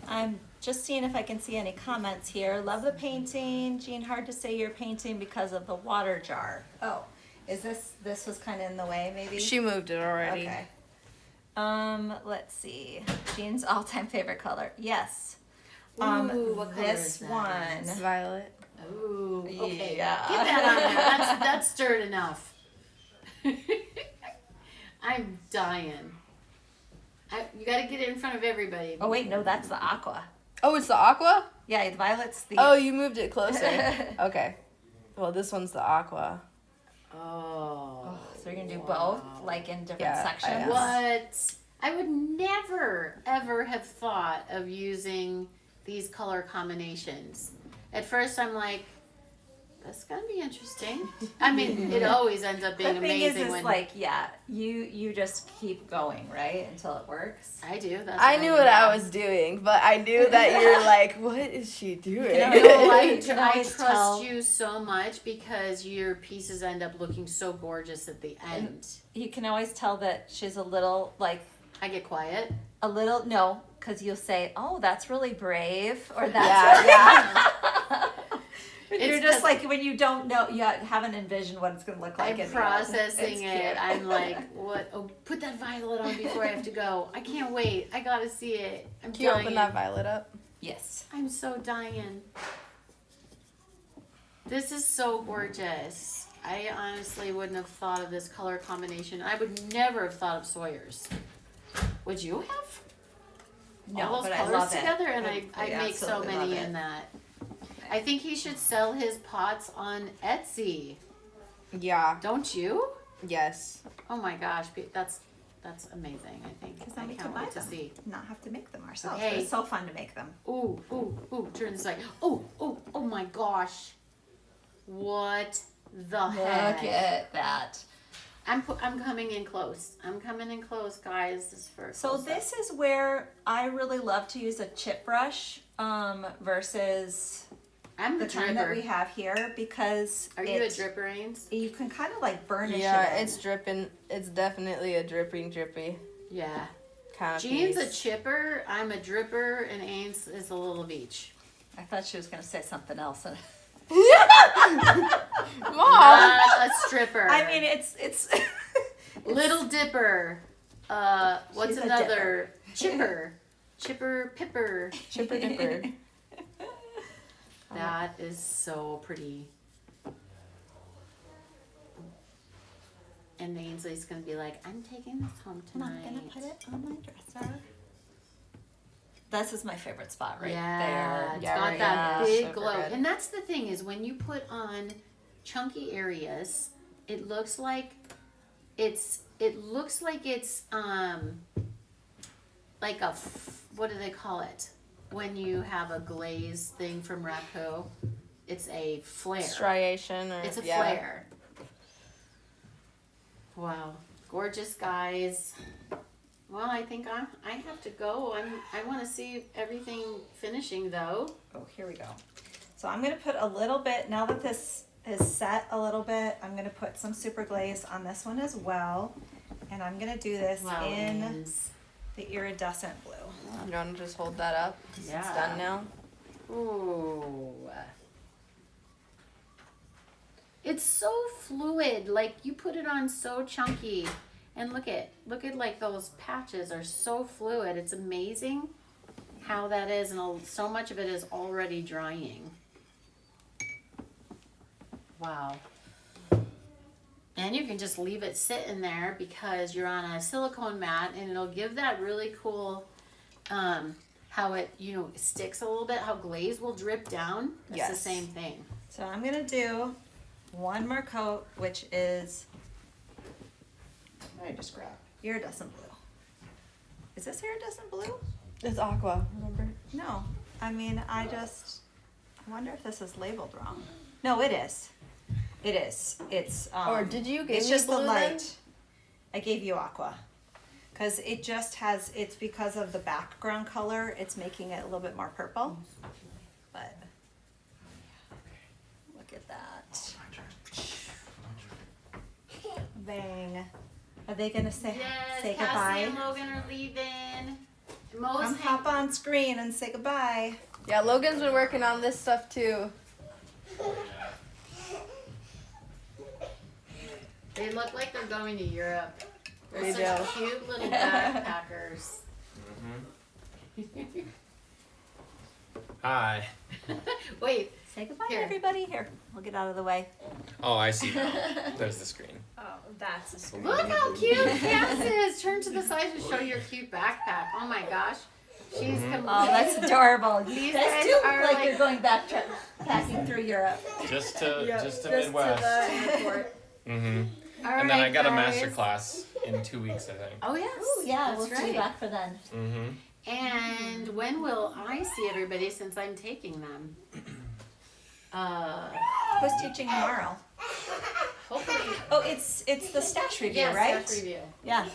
I'm just seeing if I can see any comments here. Love the painting. Jean, hard to say you're painting because of the water jar. Oh, is this was kind of in the way maybe? She moved it already. Okay. Let's see. Jean's all-time favorite color. Yes. Ooh, what color This is that? one. Violet. Ooh, okay. Yeah. Get that on there. That's stirred enough. I'm dying. You gotta get it in front of everybody. Oh wait, no, that's the aqua. Oh, it's the aqua? Yeah, the violet's the. Oh, you moved it closer. Okay. Well, this one's the aqua. Oh. So you're gonna do wow. both, like in different Yeah, I sections. am. What? I would never, ever have thought of using these color combinations. At first, I'm like, that's gonna be interesting. I mean, it always ends up being The thing amazing is when like, yeah, you just keep going, right, until it works. I do. That's I knew what I was doing, but I knew that you're like, what is she doing? No, I You can I always trust tell. you so much because your pieces end up looking so gorgeous at the end. You can always tell that she's a little like I get quiet. no, because you'll say, "Oh, that's really brave," or "That's Yeah, You're It's just 'cause like when you don't know, you haven't envisioned what it's going to look like. I'm in the end. processing It's it. cute. I'm like, what? Oh, put that violet on before I have to go. I can't wait. I gotta see it. I'm Can you dying. open that violet up? Yes. I'm so dying. This is so gorgeous. I honestly wouldn't have thought of this color combination. I would never have thought of Sawyer's. Would you have? No, All those but I colors love together, it. and I make so absolutely many love in it. that. I think he should sell his pots on Etsy. Yeah. Don't you? Yes. Oh my gosh, that's amazing. I think. Because I then we can can't buy wait to them, see. not have to make them ourselves. Okay. It's so fun to make them. Ooh, ooh, ooh! Turn this way. Oh, oh, oh my gosh! What the heck? Look at that. I'm coming in close. I'm coming in close, guys. This is for So close-up. this is where I really love to use a chip brush versus I'm the the kind that we dripper. have here because Are you a dripper, Ains? You can kind of like burnish Yeah, it in. it's dripping. It's definitely a drippy Yeah. kind of Jean's a piece. chipper. I'm a dripper, and Ains is a little of each. I thought she was going to say something else. Mom! Not a stripper. I mean, it's Little dipper. What's She's a another? Chipper. Chipper, pipper. Chipper dipper. That is so pretty. And Ainsley's gonna be like, I'm taking this home And tonight. I'm gonna put it on my dresser. This is my favorite spot right yeah, there. it's Yeah, got right that there. big Super glow. good. And that's the thing is when you put on chunky areas, it looks like it's like a what do they call it? When you have a glaze thing from Racco, it's a flare. Striation or It's a yeah. flare. Wow, gorgeous guys. Well, I think I have to go. I want to see everything finishing though. Oh, here we go. So I'm gonna put a little bit, now that this is set a little bit, I'm gonna put some super glaze on this one as well. And I'm gonna do this Wow, in Ains. the iridescent blue. You want to just hold that up? 'Cause Yeah. It's done now. Ooh. It's so fluid. Like you put it on so chunky. And look at like those patches are so fluid. It's amazing how that is, and so much of it is already drying. Wow. And you can just leave it sitting there because you're on a silicone mat, and it'll give that really cool how it sticks a little bit, how glaze will drip down. It's the Yes. same thing. So I'm gonna do one more coat, which is, what did I just grab? Iridescent blue. Is this iridescent blue? It's aqua, remember? No, I mean, I wonder if this is labeled wrong. No, it is. It is. It's, Or did you give it's me just blue the then? light. I gave you aqua. Cause it just has, it's because of the background color, it's making it a little bit more purple. But, look at that. Bang. Are they gonna say Yes, Cassie goodbye? and Logan are leaving. Mo's Come hop on screen and say goodbye. Yeah, Logan's been working on this stuff too. They look like they're going to Europe. They're They such do. cute little backpackers. Hi. Wait, Say goodbye Here. to everybody. Here, we'll get out of the way. Oh, I see now. There's the screen. Oh, that's a screen. look how cute Cass is. Turn to the side to show your cute backpack. Oh my gosh. She's complete. Oh, that's adorable. You These guys guys do are look like like- you're going backpacking through Europe. Just to Just Midwest. to the airport. Mm-hmm. All And then I right, got a guys. master class in 2 weeks, I think. Oh yes. Ooh, yeah, that's we'll see right. you back for then. Mm-hmm. And when will I see everybody since I'm taking them? Who's teaching tomorrow? Hopefully. Oh, it's the stash review, Yeah, right? staff review. Yeah,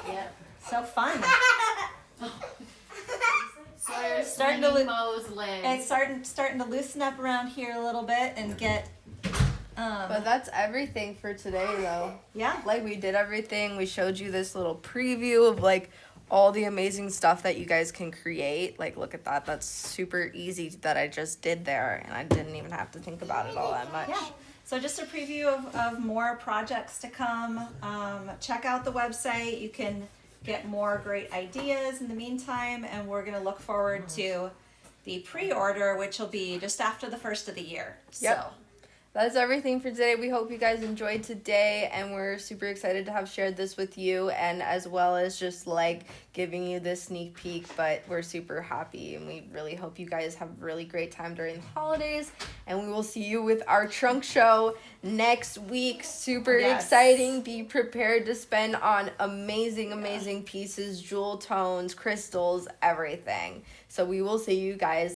Yep. so fun. Sawyer's Starting to swinging look- Mo's legs. It's starting to loosen up around here a little bit and get. But that's everything for today, though. Yeah. Like, we did everything. We showed you this little preview of, like, all the amazing stuff that you guys can create. Like, look at that. That's super easy that I just did there. And I didn't even have to think about it all that much. Yeah. So just a preview of more projects to come. Check out the website. You can get more great ideas in the meantime, and we're gonna look forward to the pre-order, which will be just after the first of the year. Yep. So That's everything for today. We hope you guys enjoyed today, and we're super excited to have shared this with you, and as well as just like giving you this sneak peek. But we're super happy, and we really hope you guys have a really great time during the holidays. And we will see you with our trunk show next week. Super Yes. exciting. Be prepared to spend on amazing pieces, jewel tones, crystals, everything. So we will see you guys